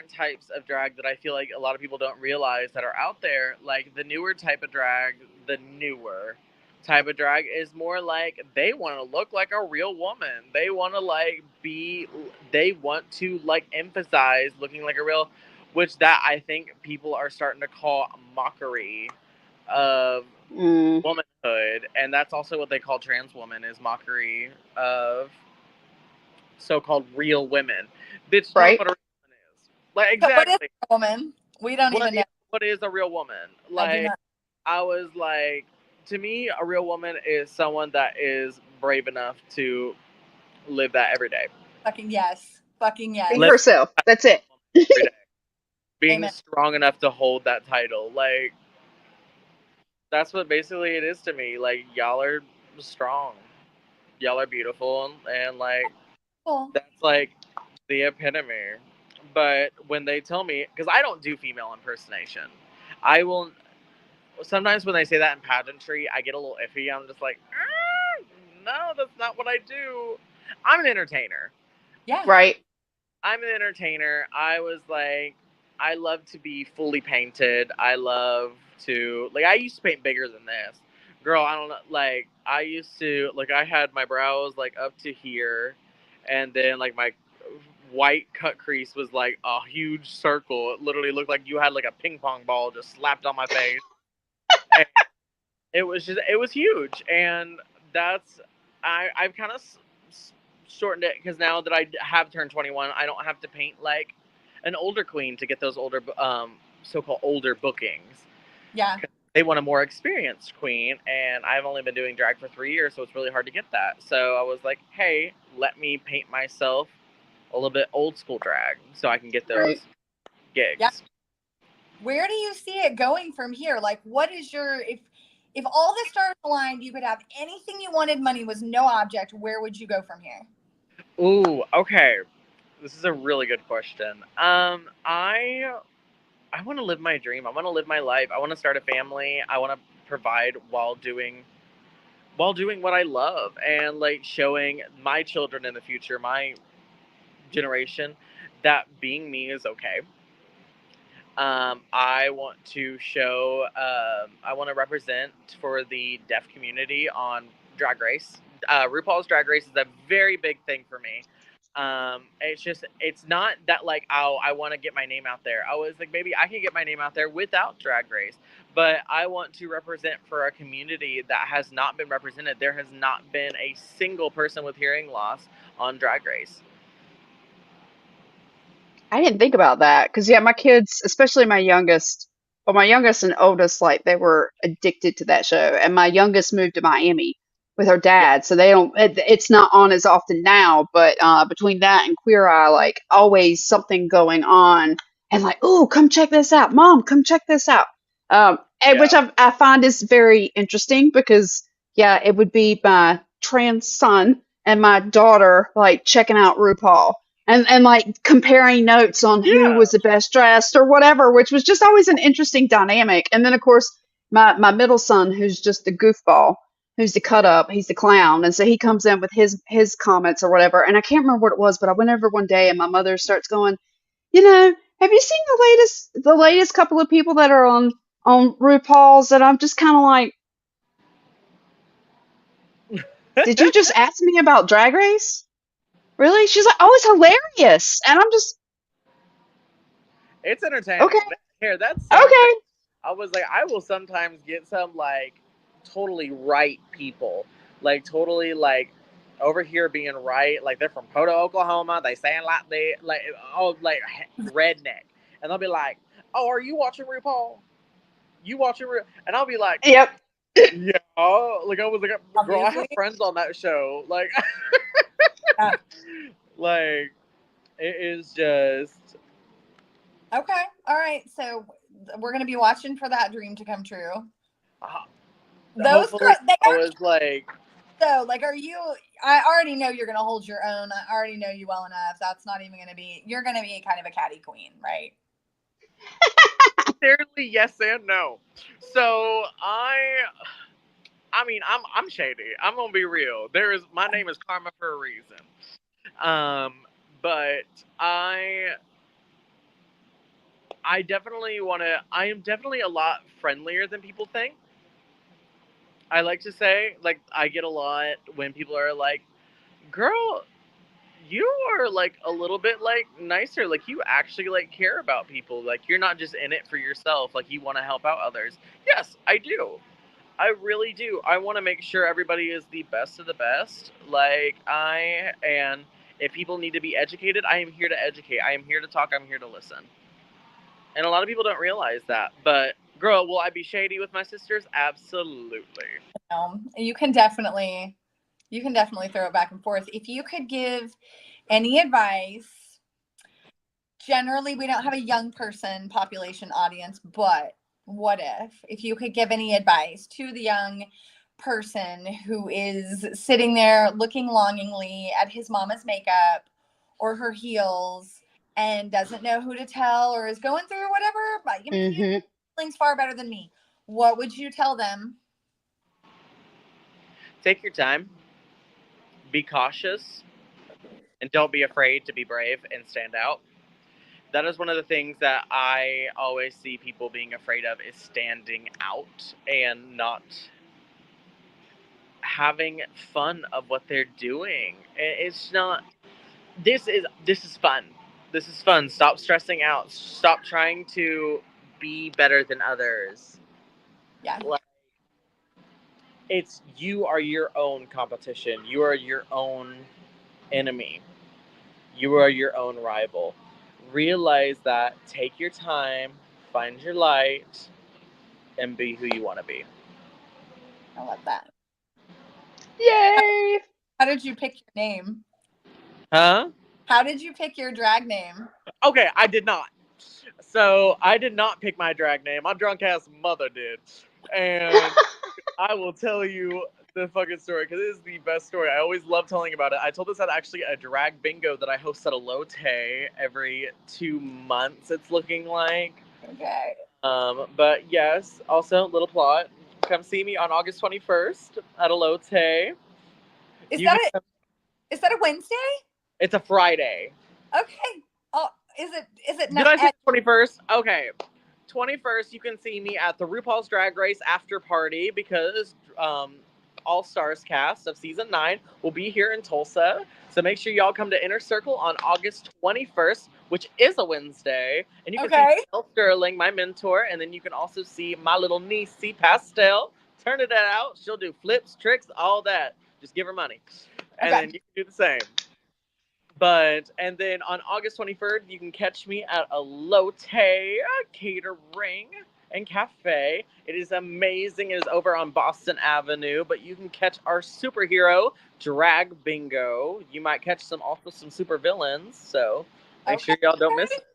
types of drag that I feel like a lot of people don't realize that are out there. Like the newer type of drag is more like they want to look like a real woman. They want to emphasize looking like a real, which that I think people are starting to call mockery of womanhood. And that's also what they call trans woman, is mockery of so-called real women. Bitch, right? What a real woman is. Like, exactly. What is a woman? We don't even know. What is a real woman? Like, I was like, to me, a real woman is someone that is brave enough to live that every day. Fucking yes. Fucking yes. Be herself. That's it. Being Amen. Strong enough to hold that title. Like, that's what basically it is to me. Like, y'all are strong. Y'all are beautiful. And like, that's like the epitome. But when they tell me, because I don't do female impersonation, I will. Sometimes when they say that in pageantry, I get a little iffy. I'm just like, no, that's not what I do. I'm an entertainer. Yeah. Right. I'm an entertainer. I was like, I love to be fully painted. I love to, like, I used to paint bigger than this. Girl, I don't know, like, I used to, like, I had my brows, like, up to here, and then, like, my white cut crease was, like, a huge circle. It literally looked like you had, like, a ping pong ball just slapped on my face. And it was huge. And that's, I've kind of shortened it, because now that I have turned 21, I don't have to paint like an older queen to get those older, so-called older bookings. Yeah. They want a more experienced queen, and I've only been doing drag for 3 years, so it's really hard to get that. So I was like, hey, let me paint myself a little bit old school drag so I can get those gigs. Yeah. Where do you see it going from here? Like, what is your, if all the stars aligned, you could have anything you wanted, money was no object, where would you go from here? Ooh, okay. This is a really good question. I want to live my dream. I want to live my life. I want to start a family. I want to provide while doing what I love, and like showing my children in the future, my generation, that being me is okay. I want to show, I want to represent for the deaf community on Drag Race. RuPaul's Drag Race is a very big thing for me. It's not that like, oh, I want to get my name out there. I was like, maybe I can get my name out there without Drag Race, but I want to represent for a community that has not been represented. There has not been a single person with hearing loss on Drag Race. I didn't think about that because yeah, my kids, especially my youngest, well, my youngest and oldest, like they were addicted to that show, and my youngest moved to Miami with her Yeah. dad, so they don't. It's not on as often now, but between that and Queer Eye, like always something going on, and like, oh, come check this out, Mom, come check this out. And which Yeah. I find is very interesting because yeah, it would be my trans son and my daughter like checking out RuPaul and like comparing notes on who Yeah. was the best dressed or whatever, which was just always an interesting dynamic. And then of course my middle son, who's just the goofball, who's the cut up, he's the clown, and so he comes in with his comments or whatever. And I can't remember what it was, but I went over one day and my mother starts going, have you seen the latest couple of people that are on RuPaul's? And I'm just kind of like, did you just ask me about Drag Race? Really? She's like, oh, it's hilarious. And I'm just, It's entertaining. okay, Here, that's something. okay. I was like, I will sometimes get some like totally right people, like totally like over here being right, like they're from Poto, Oklahoma. They saying like they like, oh, like redneck, and they'll be like, "Oh, are you watching RuPaul? You watching RuPaul?" And I'll be like, Yep. "Yeah." Like I was like, "Girl, I have Obviously. friends on that show." Like, Yeah. like it is just. Okay. All right. So we're going to be watching for that dream to come true. Those Hopefully, they I are. was like. So, like, are you? I already know you're going to hold your own. I already know you well enough. That's not even going to be. You're going to be kind of a catty queen, right? Sincerely, yes and no. So I mean, I'm shady. I'm gonna be real. My name is Karma for a reason. Um, but I definitely want to. I am definitely a lot friendlier than people think. I like to say, like, I get a lot when people are like, "Girl, you are like a little bit like nicer. Like you actually like care about people. Like you're not just in it for yourself. Like you want to help out others." Yes, I do. I really do. I want to make sure everybody is the best of the best. And if people need to be educated, I am here to educate. I am here to talk. I'm here to listen. And a lot of people don't realize that. But girl, will I be shady with my sisters? Absolutely. You can definitely throw it back and forth. If you could give any advice, generally we don't have a young person population audience, but what if you could give any advice to the young person who is sitting there looking longingly at his mama's makeup or her heels and doesn't know who to tell or is going through whatever, but you Hmm. feelings far better than me. What would you tell them? Take your time. Be cautious. And don't be afraid to be brave and stand out. That is one of the things that I always see people being afraid of, is standing out and not having fun of what they're doing. It's not. This is fun. This is fun. Stop stressing out. Stop trying to be better than others. Yeah. Like, you are your own competition. You are your own enemy. You are your own rival. Realize that. Take your time. Find your light. And be who you want to be. I love that. Yay! How did you pick your name? Huh? How did you pick your drag name? Okay, I did not. So I did not pick my drag name. My drunk ass mother did. And I will tell you the fucking story, because it is the best story. I always love telling about it. I told this at actually a drag bingo that I host at a Lotte every 2 months, it's looking like. Okay. But yes, also, little plot. Come see me on August 21st at a Lotte. Is You that can is that a Wednesday? It's a Friday. Okay. Oh, is it Did not I say at 21st? Okay. 21st, you can see me at the RuPaul's Drag Race after party, because All Stars cast of season 9 will be here in Tulsa. So make sure y'all come to Inner Circle on August 21st, which is a Wednesday. And you can see Okay. Michelle Sterling, my mentor. And then you can also see my little niece, C Pastel. Turn it out. She'll do flips, tricks, all that. Just give her money. And Okay. then you can do the same. And then on August 23rd, you can catch me at a Lotte catering and cafe. It is amazing. It is over on Boston Avenue, but you can catch our superhero drag bingo. You might catch some super villains, so make sure y'all don't miss it.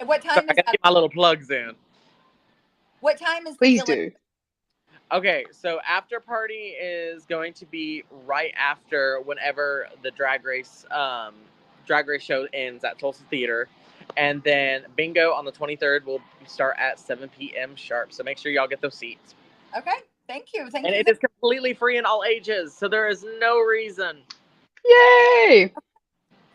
What Sorry, time I is gotta that? get my little plugs in. What time is the Please deal? do. Okay, so after party is going to be right after whenever the drag race show ends at Tulsa Theater. And then bingo on the 23rd will start at 7 p.m. sharp. So make sure y'all get those seats. Okay. Thank you. Thank And you. it is completely free in all ages, so there is no reason. Yay!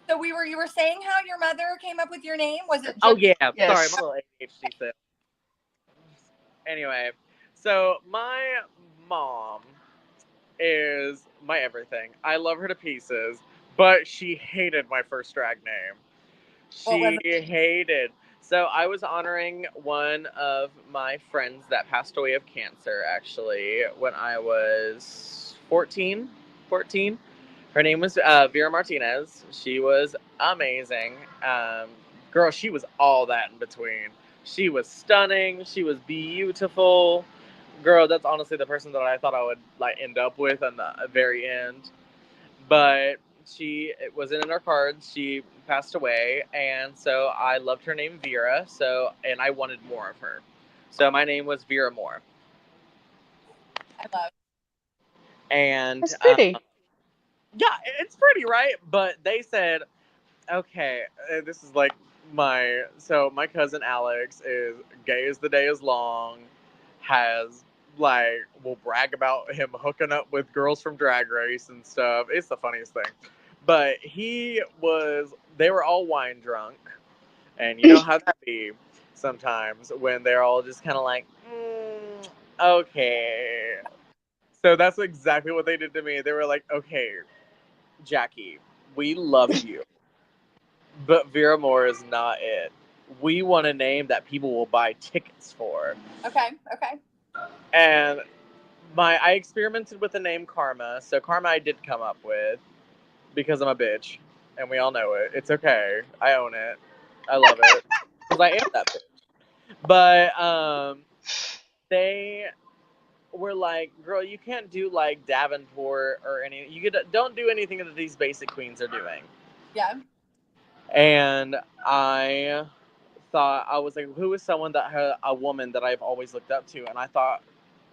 So you were saying how your mother came up with your name? Was it just Oh yeah, Yes. sorry, my little ADHD self. Anyway, so my mom is my everything. I love her to pieces, but she hated my first drag name. What was She hated. So I was honoring one of my friends that passed away of cancer, actually, when I was 14. 14. Her name was Vera Martinez. She was amazing. Girl, she was all that in between. She was stunning. She was beautiful. Girl, that's honestly the person that I thought I would like end up with on the very end. But it wasn't in our cards. She passed away, and so I loved her name Vera. And I wanted more of her. So my name was Vera Moore. I love? And That's pretty. yeah, it's pretty, right? But they said, okay, this is like my cousin Alex is gay as the day is long, has will brag about him hooking up with girls from Drag Race and stuff. It's the funniest thing. But they were all wine drunk, and you know how that be sometimes when they're all just kind of like, okay. So that's exactly what they did to me. They were like, okay, Jackie, we love you, but Vera Moore is not it. We want a name that people will buy tickets for. Okay. Okay. And I experimented with the name Karma. So Karma I did come up with because I'm a bitch, and we all know it. It's okay. I own it. I love it because I am that bitch. But they were like, "Girl, you can't do like Davenport or any. Don't do anything that these basic queens are doing." Yeah. And I was like, who is someone that had a woman that I've always looked up to? And I thought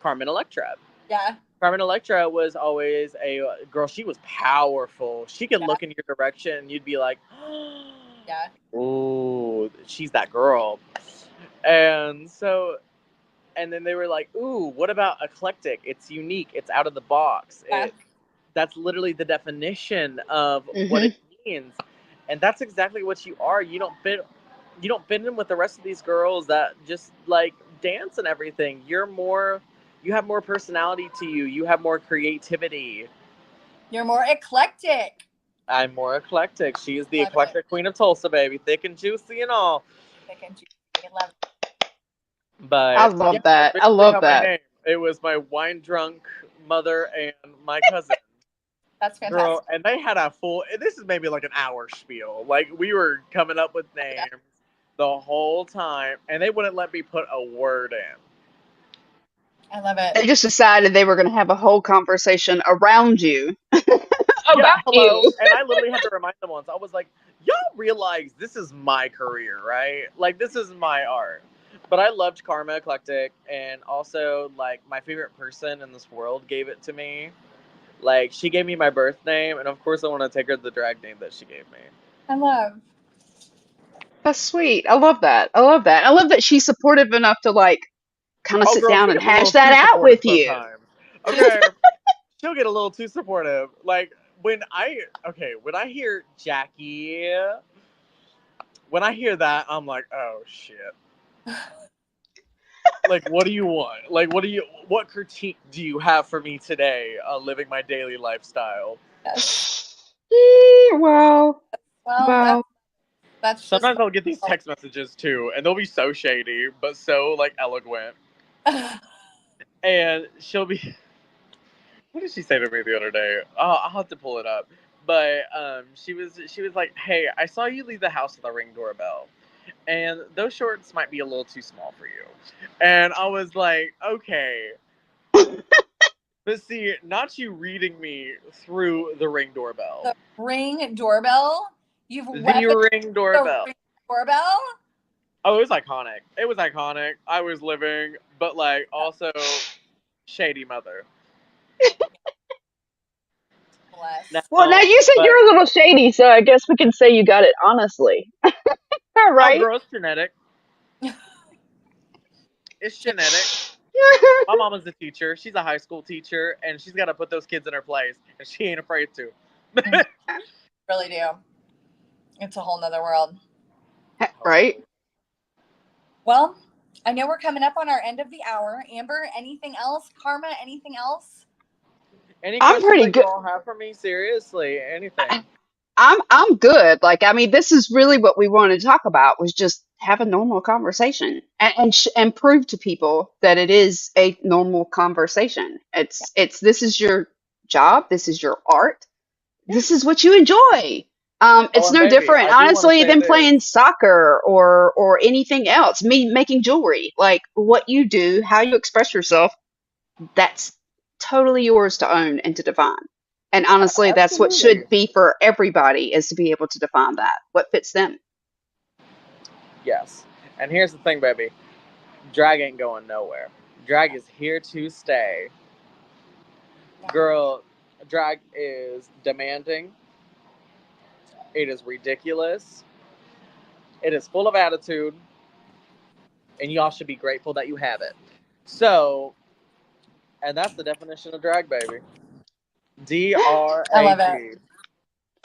Carmen Electra. Yeah. Carmen Electra was always a girl. She was powerful. She could Yeah. look in your direction and you'd be like, Yeah. ooh, she's that girl. And then they were like, ooh, what about eclectic? It's unique. It's out of the box. Yeah. That's literally the definition of what Mm-hmm. it means. and that's exactly what you are. You don't fit in with the rest of these girls that just like dance and everything. You have more personality to you. You have more creativity. You're more eclectic. I'm more eclectic. She is the Love it. eclectic queen of Tulsa, baby, thick and juicy and all. Thick and juicy. Love it. I But yeah, love that's that. I basically love how my that. name. It was my wine drunk mother and my cousin. That's Girl, fantastic. and they had a full. This is maybe like an hour spiel. Like we were coming up with Yeah. names the whole time, and they wouldn't let me put a word in. I love They it. just decided they were going to have a whole conversation around you Yeah, about hello. you. And I literally had to remind them once. I was like, y'all realize this is my career, right? Like this is my art. But I loved Karma Eclectic, and also like my favorite person in this world gave it to me. Like she gave me my birth name, and of course I want to take her the drag name that she gave me. I love. That's sweet. I love that. I love that. I love that she's supportive enough to like kind of Oh, sit girl, down she and gets a hash little that too out supportive with you. sometimes. Okay, she'll get a little too supportive. Like when I hear Jackie, when I hear that, I'm like, oh shit. Like, what do you want? Like, what critique do you have for me today? Living my daily lifestyle. Yes. Wow. Well, Wow. that's just. Sometimes I'll get these text messages too, and they'll be so shady, but so like eloquent. And she'll be, what did she say to me the other day? Oh, I'll have to pull it up. But she was like, "Hey, I saw you leave the house with a Ring doorbell, and those shorts might be a little too small for you." And I was like, "Okay." But see, not you reading me through the Ring doorbell. The Ring doorbell. You've The weaponed Ring the doorbell. Ring doorbell. Oh, it was iconic. It was iconic. I was living, but like also shady mother. Bless. Well, now Now, you said but you're a little shady, so I guess we can say you got it honestly. All oh, right. girl, it's genetic. It's genetic. My mama's a teacher. She's a high school teacher, and she's got to put those kids in their place, and she ain't afraid to. Really do. It's a whole nother world. Right. Well, I know we're coming up on our end of the hour. Amber, anything else? Karma, anything else? Any I'm questions pretty that you good. all have for me? Seriously, anything. I'm good. Like, I mean, this is really what we wanted to talk about was just have a normal conversation and prove to people that it is a normal conversation. Yeah. This is your job. This is your art. Yeah. This is what you enjoy. Oh, It's and no baby, different, I do want to honestly, say than playing this. soccer or anything else. Me making jewelry, like what you do, how you express yourself, that's totally yours to own and to define. And Yeah, honestly, that's what absolutely. should be for everybody is to be able to define that, what fits them. Yes. And here's the thing, baby. Drag ain't going nowhere. Drag is here to stay. Yeah. Girl, drag is demanding. It is ridiculous. It is full of attitude. And y'all should be grateful that you have it. So, and that's the definition of drag, baby. I love it. DRAG.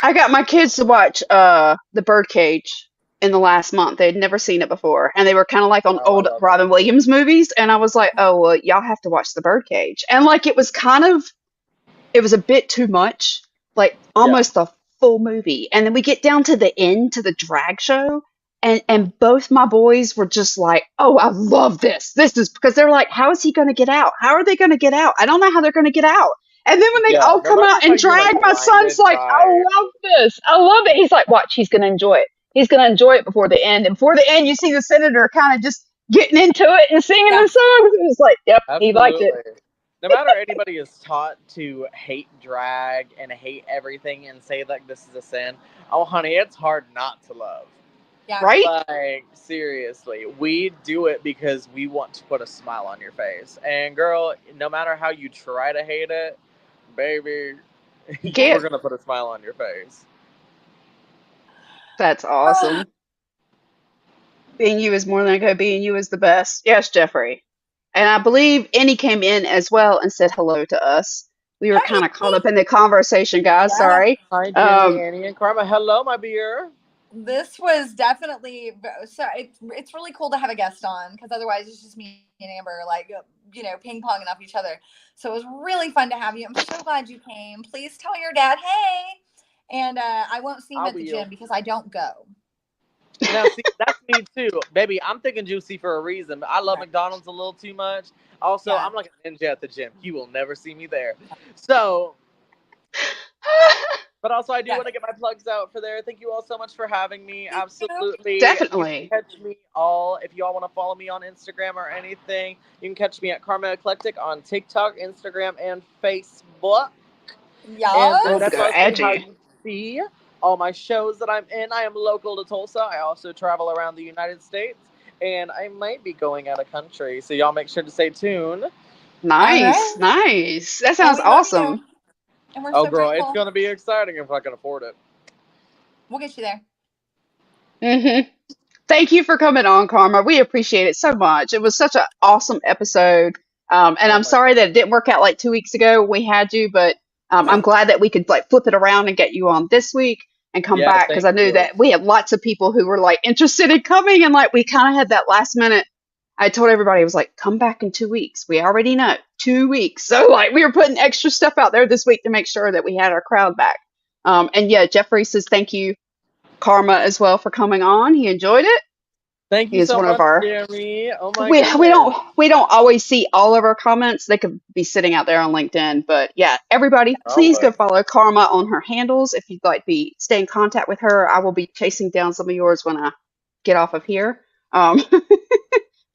I got my kids to watch The Birdcage in the last month. They'd never seen it before. And they were kind of like on Oh, I old love that Robin movie. Williams movies. And I was like, oh, well, y'all have to watch The Birdcage. And like it was kind of it was a bit too much, like Yeah. almost the full movie. And then we get down to the end to the drag show, and both my boys were just like, "Oh, I love this. This is because they're like, how is he going to get out? How are they going to get out? I don't know how they're going to get out." And then when they Yeah. all No come matter out how and you're drag, like my son's blinded like, "I by. love this. I love it." He's like, "Watch, he's going to enjoy it. He's going to enjoy it before the end." And before the end, you see the senator kind of just getting into it and singing Yeah. the songs. And it's like, "Yep, he liked it." Absolutely. No matter anybody is taught to hate drag and hate everything and say like this is a sin, oh honey, it's hard not to love. Yeah. Right? Like seriously, we do it because we want to put a smile on your face. And girl, no matter how you try to hate it, baby, we're Get gonna put a smile on your face. That's awesome. Being you is more than okay. Being you is the best. Yes, Jeffrey. And I believe Annie came in as well and said hello to us. We were kind of Hi. caught up in the conversation, guys. Yeah. Sorry. Hi, Jenny, Um, Annie, and Karma. Hello, my beer. This was definitely so. It's really cool to have a guest on because otherwise it's just me and Amber, like ping ponging off each other. So it was really fun to have you. I'm so glad you came. Please tell your dad hey, and I won't see him I at the will. gym because I don't go. Now, see, that's me too, baby. I'm thinking juicy for a reason. I love Right. McDonald's a little too much. Also, Yeah. I'm like a ninja at the gym. You will never see me there. So, but also, I do Yeah. want to get my plugs out for there. Thank you all so much for having me. Thank you. Absolutely. You Definitely. can catch me all, if you all want to follow me on Instagram or anything, you can catch me at Karma Eclectic on TikTok, Instagram, and Facebook. And Yes. I'm that's gonna mostly add how you. you see all my shows that I'm in. I am local to Tulsa. I also travel around the United States, and I might be going out of country. So y'all make sure to stay tuned. All Nice, right. nice. That And sounds we love you, awesome. and we're Oh, so girl, it's grateful. gonna be exciting if I can afford it. We'll get you there. Hmm. Thank you for coming on, Karma. We appreciate it so much. It was such an awesome episode. And Oh I'm my sorry god. that it didn't work out like 2 weeks ago. We had you, but I'm glad that we could like flip it around and get you on this week and come Yeah, back because thank I knew you. that we had lots of people who were like interested in coming and like we kind of had that last minute. I told everybody, I was like, come back in 2 weeks. We already know 2 weeks. So like we were putting extra stuff out there this week to make sure that we had our crowd back. And yeah, Jeffrey says thank you, Karma, as well for coming on. He enjoyed it. Thank He you is so one of much, our Jeremy. Oh my we goodness. don't always see all of our comments. They could be sitting out there on LinkedIn, but yeah, everybody, please go Always. follow Karma on her handles if you'd like to be stay in contact with her. I will be chasing down some of yours when I get off of here.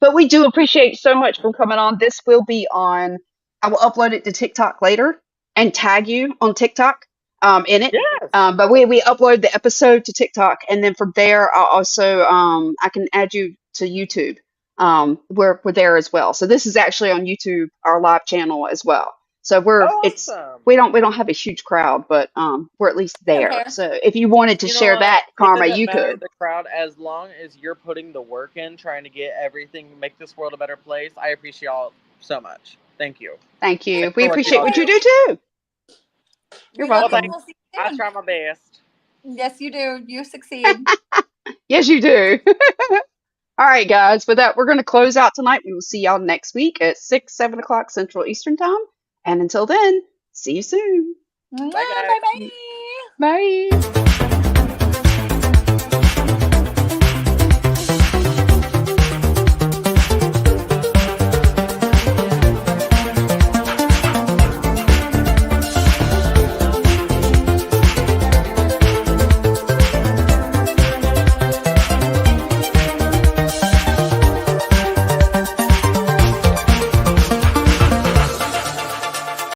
But we do appreciate so much for coming on. This will be on. I will upload it to TikTok later and tag you on TikTok in it. Yes. But we upload the episode to TikTok, and then from there, I'll also I can add you to YouTube. We're there as well. So this is actually on YouTube, our live channel as well. So Awesome. we don't have a huge crowd, but we're at least I don't there. care. So if you wanted to You know share what? that, It Karma, doesn't you matter could. the crowd as long as you're putting the work in, trying to get everything, make this world a better place. I appreciate y'all so much. Thank you. Thank Thanks you. We for what appreciate y'all what you do. do too. You're We love Well, you, and welcome. thanks. we'll see you I soon. try my best. Yes, you do. You succeed. Yes, you do. All right, guys. With that, we're going to close out tonight. We will see y'all next week at 6, 7 o'clock Central Eastern Time. And until then, see you soon. Bye Bye, guys. bye. Bye.